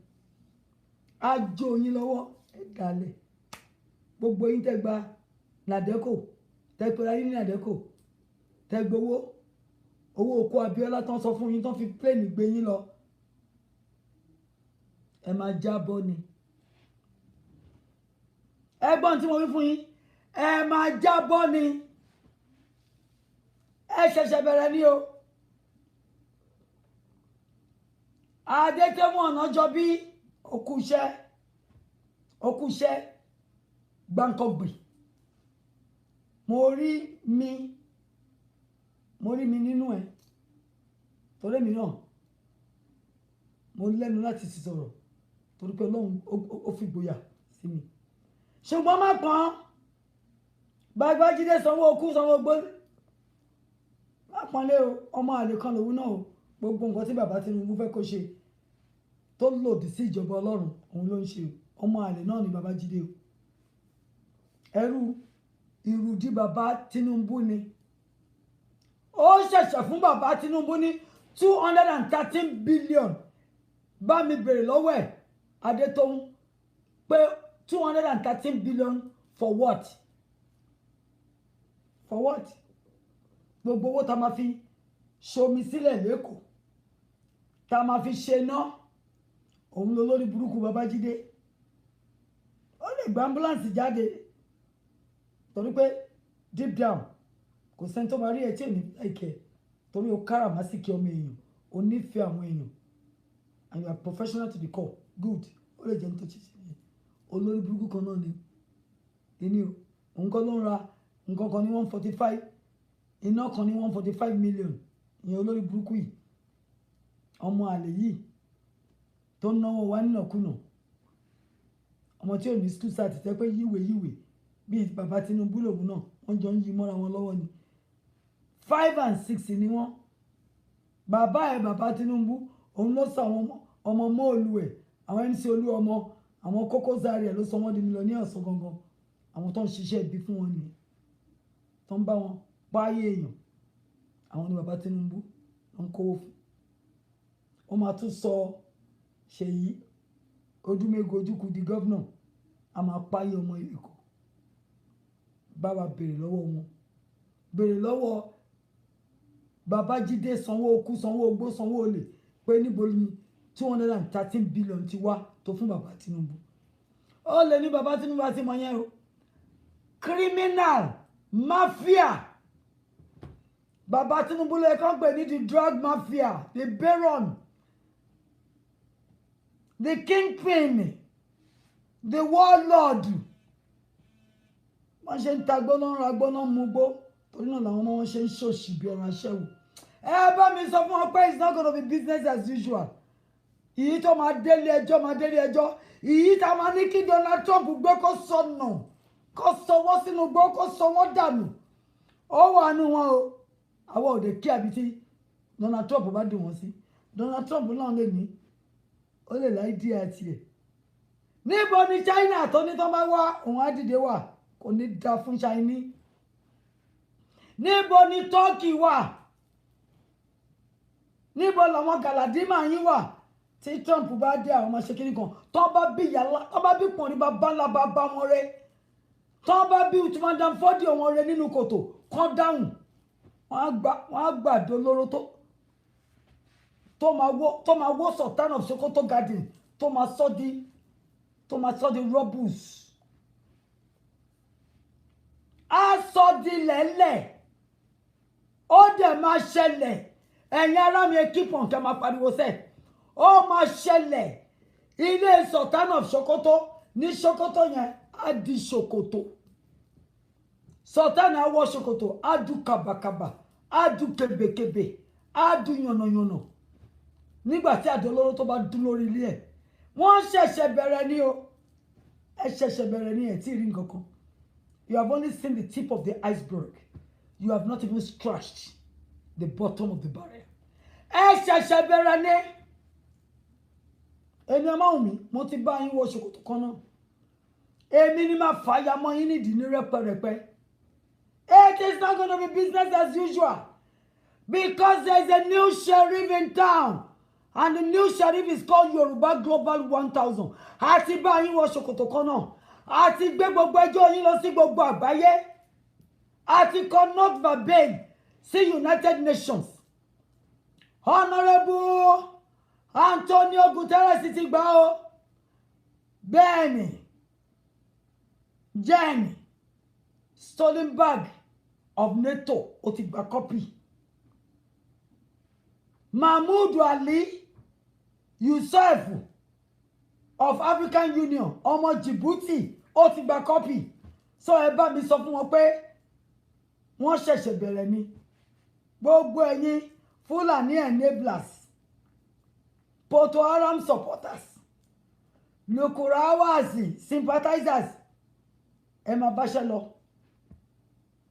á jó yín lọ́wọ́ ẹ̀ dalẹ̀ gbogbo yín tẹ́gba nàdẹ́kò tẹpẹ́rẹ́ yín nínú àdẹ́kò tẹ́gbowó owó oko Abíọ́lá tán sọ fún yín tán fi pléènì gbé yín lọ ẹ máa jábọ́ ni ẹgbọ́n tí mo wí fún yín ẹ máa jábọ́ ni ẹ ṣẹ̀ṣẹ̀ bẹ̀rẹ̀ ní o adékẹ́wọ̀n ọ̀nàjọ́ bí okúṣẹ́ gbáǹkọ́gbì mo rí mi nínú ẹ̀ torí mi náà mo lẹ́nu láti sì sọ̀rọ̀ torí pé Ọlọ́run ó fi gboyà sí mi ṣùgbọ́n má pọ́n Babájídé sanwó okú sanwó gbóni má pọ́nlé o ọmọ àlè kan lòun náà o gbogbo nǹkan tí bàbá Tinubu fẹ́ kó ṣe tó lòdì sí ìjọba Ọlọ́run òun ló ń ṣe ọmọ àlè náà ni Babájídé o ẹrú ìrùdí bàbá Tinubu ni ó ṣẹ̀ṣẹ̀ fún bàbá Tinubu ní 213 billion bá mi bèrè lọ́wọ́ ẹ̀ Adétóun pé 213 billion for what? For what? Gbogbo owó tá máa fi ṣomi sílẹ̀ lẹ́kọ̀ọ́ tá máa fi ṣe ná òun ló lórí burúkú Babájídé ó lè gba ambulance jáde torí pé deep down kò sẹ́ni tó máa rí ẹtí èmi láìkẹ́ torí o káràmásìkí ọmọ èèyàn o nífẹ̀ẹ́ àwọn èèyàn and you are professional to the core good ó lè jẹ́ ní tó ṣe sí i olórí burúkú kan náà ni ìní o òun kọ́ ló ń ra nǹkan kan ní 145 iná kan ní 145 million ìyẹn olórí burúkú yìí ọmọ àlè yìí tó ń náwó wá nínàkúnà ọmọ tí ò ní school start tẹ́ pé yíwèé bíi bàbá Tinubu lòun náà wọ́n jọ ń yí mọ́ra wọn lọ́wọ́ ni 5 and 6 ni wọ́n bàbá Tinubu òun ló sọ àwọn ọmọ mọ́ọ̀lù ẹ̀ àwọn MC olú ọmọ àwọn Kókó Zaria ló sọ wọ́n di mílíọ̀nì ọ̀sán gangan àwọn tó ń ṣiṣẹ́ ibi fún wọn nìyẹn tó ń bá wọn páyé èèyàn àwọn ni bàbá Tinubu ló ń kówó fún wọ́n máa tún sọ Ṣèyí Odúmẹ́gu Ojúkù di gọ́vnà a máa páyé ọmọ Èkó bá wa béèrè lọ́wọ́ wọn béèrè lọ́wọ́ Babájídé sanwó okú sanwó ogbó sanwó olè pé níbo ni 213 billion ti wá tó fún bàbá Tinubu ó lè ní bàbá Tinubu àti mọ̀ yẹn o criminal mafia bàbá Tinubu lè kàn pè ní the drug mafia the baron the kingpin the warlord wọ́n ṣe ń ta gbóná ra gbóná mú gbó torí náà làwọn ọmọ wọn ṣe ń ṣòṣì bí ọ̀rọ̀ aṣẹ́wó ẹ bá mi sọ fún wọn pé it's not gonna be business as usual ìyí tó máa délé ẹjọ́ ìyí tá a máa ní kí Donald Trump gbé kó sọnù kó sọwọ́ sínú gbó kó sọwọ́ dànù ó wà nù wọn o àwọn òde kí àbí tí Donald Trump bá dùn wọn sí Donald Trump náà lè ní ó lè láì dí àti ẹ̀ níbo ni China tó ní tó máa wá òun á dìde wà kò ní da fún China níbo ni Turkey wà níbo làwọn Galadima yín wà tí Trump bá dé àwọn ọmọ ṣe kíní kan tó bá bí pọ̀nrí bá ńlá bá wọn rẹ tó bá bí Usman Dan Fodio wọn rẹ nínú kòtò kan dáhùn wọn á gbàdo lóró tó máa wó Sultan of Sokoto garden tó máa sọ di rubbles á sọ di lẹ́lẹ̀ ó dẹ̀ máa ṣẹlẹ̀ ẹ̀yin ará mi kípọ̀n kẹ́ máa pariwo sẹ́ ó máa ṣẹlẹ̀ ilé Sultan of Sokoto ní Sokoto yẹn á di Sokoto Sultan á wọ Sokoto á du kàbàkàbà á du kebèkebè á du yànnàyànnà nígbà tí àdó olóró tó bá dún lórí ilé ẹ̀ wọ́n ṣẹ̀ṣẹ̀ bẹ̀rẹ̀ ni o ẹ ṣẹ̀ṣẹ̀ bẹ̀rẹ̀ ní ẹ̀ tí ì rí nǹkan kan. You have only seen the tip of the iceberg. You have not even scratched the bottom of the barrel. Ẹ ṣẹ̀ṣẹ̀ bẹ̀rẹ̀ ní. Èmi ọmọ mi, mo ti bá yín wọ ṣòkòtò kan náà. Èmi ni máa fàyà mọ́ yín nídìí ní rẹ́pẹ̀rẹ́pẹ́. It is not going to be business as usual. Because there is a new sheriff in town. And the new sheriff is called Yoruba Global 1000. Àti bá yín wọ ṣòkòtò kan náà. Àti gbé gbogbo ẹjọ́ yín lọ sí gbogbo àgbáyé. Àti connect verbatim sí United Nations. Honorable Antonio Guterres ti gbà ó. Bẹ́ẹ̀ni. Jen Stoltenberg of NATO ó ti gba copy. Mahmoud Ali Yusuf of African Union ọmọ Djibouti ó ti gba copy. So ẹ bá mi sọ fún wọn pé wọ́n ṣẹ̀ṣẹ̀ bẹ̀rẹ̀ ni. Gbogbo ẹ̀yin Fulani enablers, Boko Haram supporters, Nukurawazi sympathizers, ẹ máa báṣẹ́ lọ.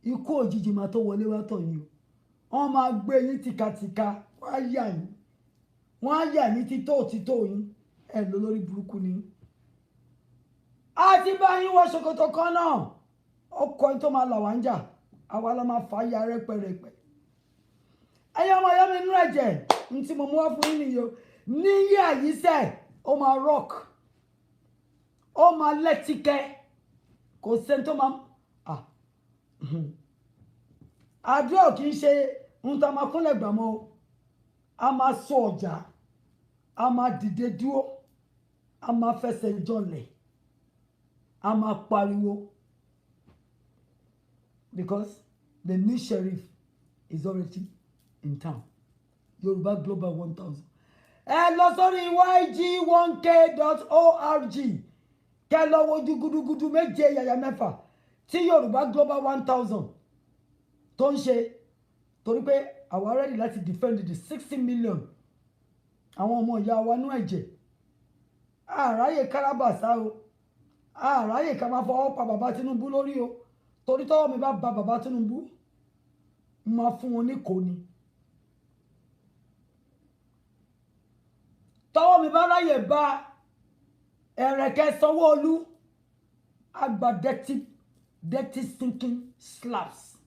Ikú òjijì máa tó wọlé wá tọ̀ yín o. Wọ́n máa gbé yín tìkàtìkà, wọ́n á yà yín. Wọ́n á yà yín títò yín. Ẹ lọ lórí burúkú ni. Àti bá yín wọ ṣòkòtò kan náà. Ọkọ̀ yín tó máa là wá ń jà. Àwa la máa fà ya rẹ́pẹ̀rẹ́pẹ̀. Ẹyọ ọmọ ọyọ́ mi nínú ẹ̀jẹ̀. N tí mo mú wá fún yín nìyí o. Níyí àyíṣẹ́, ó máa rock. Ó máa lẹ́tíkẹ́. Kò sẹ́ni tó máa àdúrà kì í ṣe ń ta máa kúnlẹ̀ gbàmọ́ o. A máa sọ ọjà. A máa dìde dúró. A máa fẹsẹ̀ jọlẹ̀. A máa pariwo. Because the new sheriff is already in town. Yoruba Global 1000. Ẹ lọ sórí yg1k.org. Kẹ́ lọ wojú gudugudu méje yàyà mẹ́fà tí Yoruba Global 1000 tó ń ṣe. Torí pé àwa ready láti defend the 60 million àwọn ọmọ ìyá wa nú ẹ̀jẹ̀. Àráyè káràbàsá o. Àráyè ká máa fọwọ́ pa bàbá Tinubu lórí o. Torí tọ́wọ́ mi bá ba bàbá Tinubu, máa fún wọn ní kò ní. Tọ́wọ́ mi bá ráyè bá Ẹ̀rẹ̀kẹ́ Sanwó-Olú, àgbà dirty stinking slaps.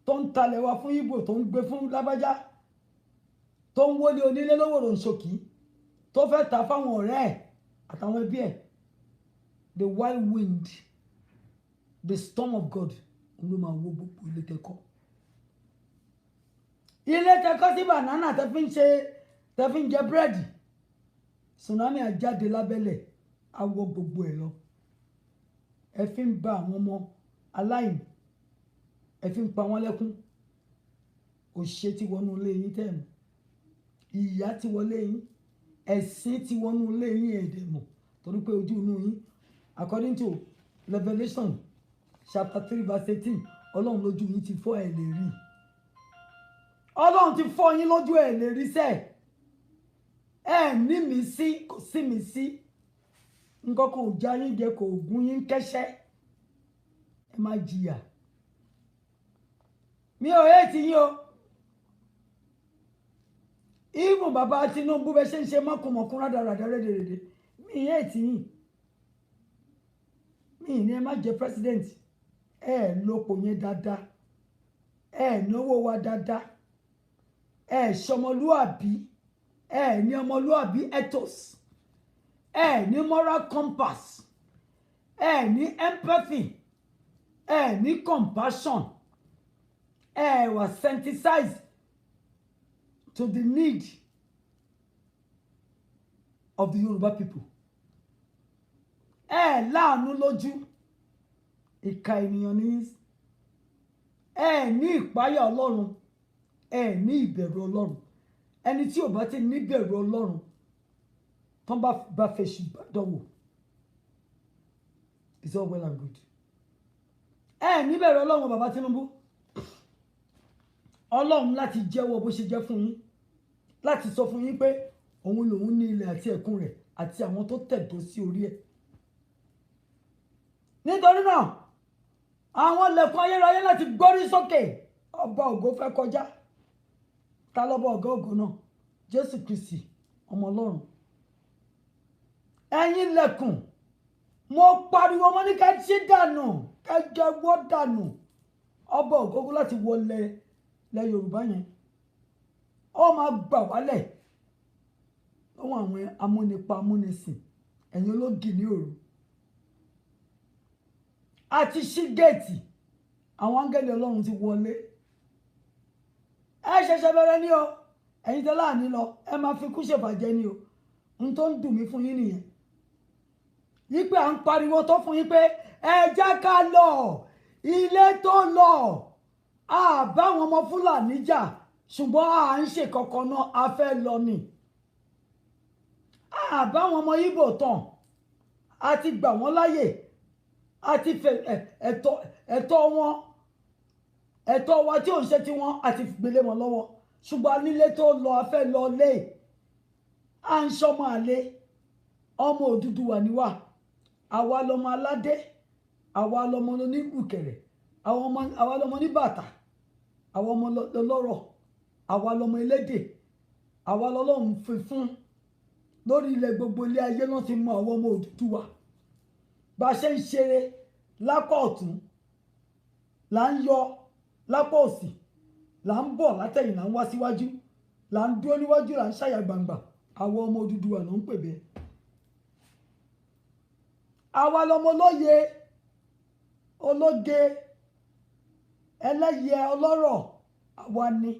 Tó ń talẹ̀ wá fún Igbo, tó ń gbé fún Lábájá, tó ń wọlé onílé lówòrò Nsòkí, tó fẹ́ ta fáwọn ọ̀rẹ́ ẹ̀ àtàwọn ẹbí ẹ̀. The wild wind, the storm of God, ló máa wó gbogbo ilé tẹ́kọ́. Ilé tẹ́kọ́ sí banana tẹ́ fi ń jẹ búrẹ́dì. Tsunami àjáde lábẹ́lẹ̀, á wọ́ gbogbo ẹ̀ lọ. Ẹ fi ń ba àwọn ọmọ aláìní. Ẹ fi ń pa wọ́n lẹ́kún. Òṣè ti wọnú ilé yín tẹ́ẹ̀mù. Ìyà ti wọlé yín. Ẹ̀sín ti wọnú ilé yín ẹ̀dẹ̀ mọ̀. Torí pé ojú inú yín. According to Revelation chapter 3 verse 18, Ọlọ́run lójú yín ti fọ́ ẹ̀ lè rí. Ọlọ́run ti fọ́ yín lójú ẹ̀ lè rí sẹ́ẹ̀. Ẹ ní mi sí, kò sí mi sí. Nǹkan kan ò já yín jẹ, kò gún yín kẹ́ṣẹ́. Ẹ má jìyà. Mi ò hate yín o. Even bàbá Tinubu bẹ́ ṣe ń ṣe mọ́kùnmọ́kùn rádaràdà rédèrèdè. Mi hate yín. Mi ní ẹ má jẹ president. Ẹ lópo yẹn dáadáa. Ẹ náwó wa dáadáa. Ẹ ṣọmọlúàbí. Ẹ ní ọmọlúàbí ethos. Ẹ ní moral compass. Ẹ ní empathy. Ẹ ní compassion. Ẹ wà sensitized to the need of the Yoruba people. Ẹ láàánú lójú. Ìkà ènìyàn ní. Ẹ ní ìpáyà Ọlọ́run. Ẹ ní ìbẹ̀rù Ọlọ́run. Ẹni tí ò bá ti ní ìbẹ̀rù Ọlọ́run, tán bá fẹ́ ṣùgbọ́n dánwò. It's all well and good. Ẹ ní ìbẹ̀rù Ọlọ́run bàbá Tinubu. Ọlọ́run láti jẹ́wọ́ bó ṣe jẹ́ fún yín. Láti sọ fún yín pé òun lòun ní ilẹ̀ àti ẹ̀kún rẹ̀ àti àwọn tó tẹ̀dó sí orí ẹ̀. nítorí náà àwọn ilẹ̀kùn ayérayé láti gbórí sókè ọba ògo fẹ́ kọjá. Ta lọ́ba ọ̀gá ògo náà? Jésù Kristi ọmọ Ọlọ́run. Ẹ̀yin ilẹ̀kùn mo pariwo mo ní ká ṣí dànù ká jẹ́wọ́ dànù ọba ògo láti wọlé ilẹ̀ Yorùbá yẹn. Ó máa gbà wálẹ̀ lọ́wọ́ àwọn amúnipa amúnisìn ẹ̀yin ológì ní òru. Àti ṣí géètì àwọn áńgẹ́lì Ọlọ́run ti wọlé. Ẹ ṣẹ̀ṣẹ̀ bẹ̀rẹ̀ ní o ẹ̀yin tẹ́ láàní lọ ẹ máa fi kú ṣèbàjẹ́ ní o. N tó ń dùn mí fún yín nìyẹn. Yípe à ń pariwo tó fún yín pé ẹ jẹ́ ká lọ ilé tó lọ àbáwọn ọmọ Fúlàní jà ṣùgbọ́n à ń ṣe kankan náà a fẹ́ lọ ni. Àbáwọn ọmọ Ìgbò tán a ti gbà wọ́n láyè a ti fẹ́ ẹ̀tọ́ wọn ẹ̀tọ́ wa tí ò ń ṣe tí wọ́n a ti gbélé wọn lọ́wọ́ ṣùgbọ́n nílé tó lọ a fẹ́ lọ lé à ń ṣọmọ àlè ọmọ Odùduwà níwà àwa lọmọ aládé àwa lọmọ onígbùkẹ̀rẹ̀ àwa lọmọ oníbàtà àwa ọmọ lọ́rọ̀ àwa lọmọ elédè àwa lọ́lọ́run fi fún lórí ilẹ̀ gbogbo ilé ayé náà ti mọ àwọn ọmọ Odùduwà bá ṣe ń ṣeré lápá ọ̀tún là ń yọ lápá òsì là ń bọ̀ látẹ̀yìn là ń wá síwájú là ń dúró níwájú là ń ṣàyà gbangba àwọn ọmọ Odùduwà ló ń pè bẹ́ẹ̀. Àwa lọmọ olóye ológe ẹlẹ́yẹ ọlọ́rọ̀ àwa ni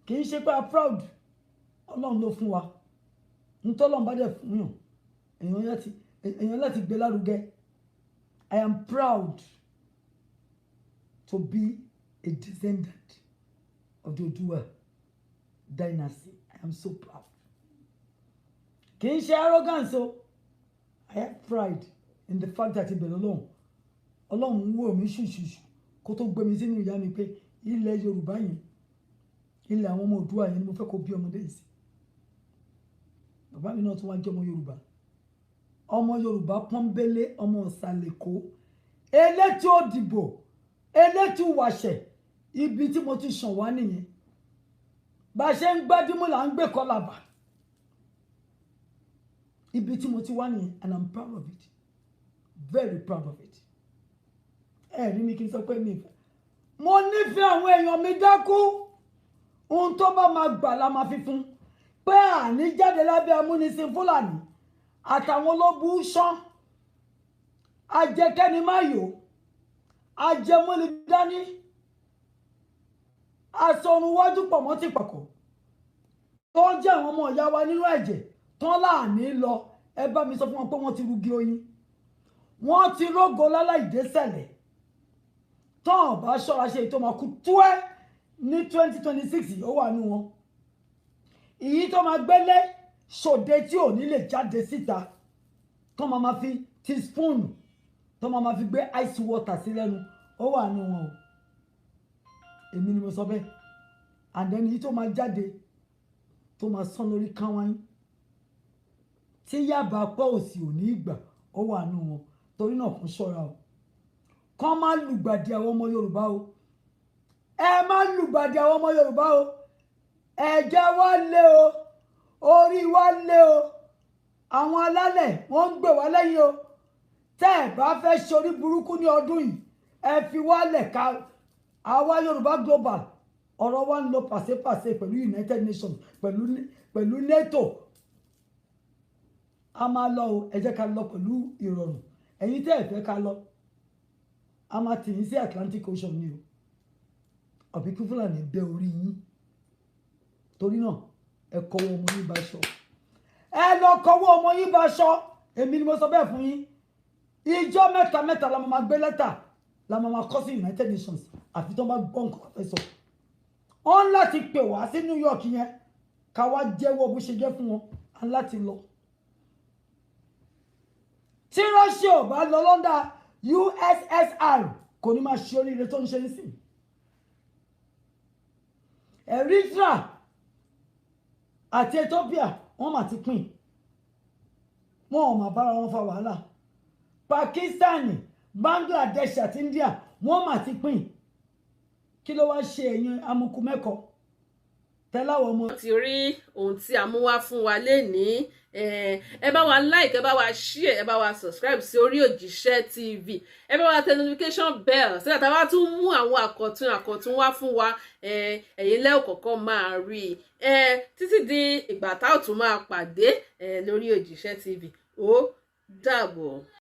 kì í ṣe pé a proud Ọlọ́run ló fún wa ntọ́lọ́run bá dẹ̀ fún yàn èèyàn láti gbé lárugẹ. I am proud to be a descendant of the Oduduwa dynasty. I am so proud. Kì í ṣe arrogance o. I have pride in the fact that ìbẹ̀rẹ̀ Ọlọ́run ń wò mí ṣùṣùṣù kó tó gbé mi sínú ìyá mi pé ilẹ̀ Yorùbá yẹn ilẹ̀ àwọn ọmọ Oòduà yẹn ni mo fẹ́ kó bí ọmọdé yìí sí. Bàbá mi náà tún wá jẹ́ ọmọ Yorùbá pọ́nbélé ọmọ ọ̀sàlẹ̀kó elétí òdìbò elétí wàṣẹ̀ ibi tí mo ti ṣàn wá nìyẹn. Bá ṣe ń gbádùn là ń gbé kọlàbà ibi tí mo ti wá nìyẹn and I'm proud of it, very proud of it. Ẹ rí mi kí n sọ pé mi ìfẹ́ mo nífẹ̀ẹ́ àwọn èèyàn mi dákú ohun tó bá máa gbà la máa fi fún pé àní jáde lábẹ́ amúnisìn Fúlàní àtàwọn olóbù ṣán ajẹkẹ́ni máyò ajẹmọ́lẹ̀ dání asọ̀rùnwájú pọ̀ mọ́ ti pàkọ́ tó ń jẹ́ àwọn ọmọ ìyá wa nínú ẹ̀jẹ̀ tán láàní lọ ẹ bá mi sọ fún wọn pé wọ́n ti rugi oyin wọ́n ti rógo láláìdésẹ̀lẹ̀ tán bá ṣọ́ra ṣe tó máa kú túẹ́ ní 2026 ó wà nú wọn èyí tó máa gbélé ṣòde tí ò ní lè jáde síta tó máa fi teaspoon tó máa fi gbé ice water sí lẹ́nu ó wà nú wọn o èmi ni mo sọ bẹ́ẹ̀ and then èyí tó máa jáde tó máa sán lórí káwáyín tí yàbá pọ̀ òsì ò ní ìgbà ó wà nú wọn torí náà kún ṣọ́ra o kán má lùgbàdì àwọn ọmọ Yorùbá o ẹ má lùgbàdì àwọn ọmọ Yorùbá o ẹ̀jẹ̀ wa lé o orí wa lé o àwọn alálẹ̀ wọ́n ń gbè wá lẹ́yìn o tẹ́ ẹ̀ bá fẹ́ ṣorí burúkú ní ọdún yìí ẹ fi wá lẹ̀ ká àwa Yorùbá global ọ̀rọ̀ wa ń lọ pàṣẹpàṣẹ pẹ̀lú United Nations pẹ̀lú NATO a máa lọ o ẹ jẹ́ ká lọ pẹ̀lú ìrọ̀rùn ẹ̀yin tẹ́ ẹ̀ fẹ́ ká lọ a máa tì yín sí Atlantic Ocean ni o ọ̀bí kí Fúlàní bẹ orí yín torí náà ẹ kọ́wọ́ ọmọ yín bá aṣọ ẹ lọ kọ́wọ́ ọmọ yín bá aṣọ èmi ni mo sọ bẹ́ẹ̀ fún yín ìjọ mẹ́ta la máa gbé lẹ́tà la máa kọ sí United Nations àfi tó bá gbọ́ nǹkan fẹ́ sọ ọ́n láti pè wá sí New York yẹn ká wá jẹ́wọ́ bó ṣe jẹ́ fún wọn á láti lọ tí Russia ò bá lọ lọ́ndà USSR kò ní máa ṣe oríire tó ń ṣe nísìn Eritrea àti Ethiopia wọ́n mà ti pín wọn ò mà bára wọn fa wàhálà Pakistan, Bangladesh àti India wọ́n mà ti pín. Kí ló wá ṣe ẹ̀yin amukú mẹ́kọ̀ọ́ tẹ́láwọ̀ ọmọ. ti rí ohun tí a mú wá fún wa lénìí, ẹ bá wa like, ẹ bá wa share, ẹ bá wa subscribe sí Orí Òjíṣẹ́ TV, ẹ bá wa tẹ notification bell so that a bá tún mú àwọn àkọ̀tun wá fún wa, ẹ̀yin lẹ́ ò kọ́kọ́ máa rí títí di ìgbà tá ò tún máa pàdé lórí Òjíṣẹ́ TV. Ó dàbọ̀.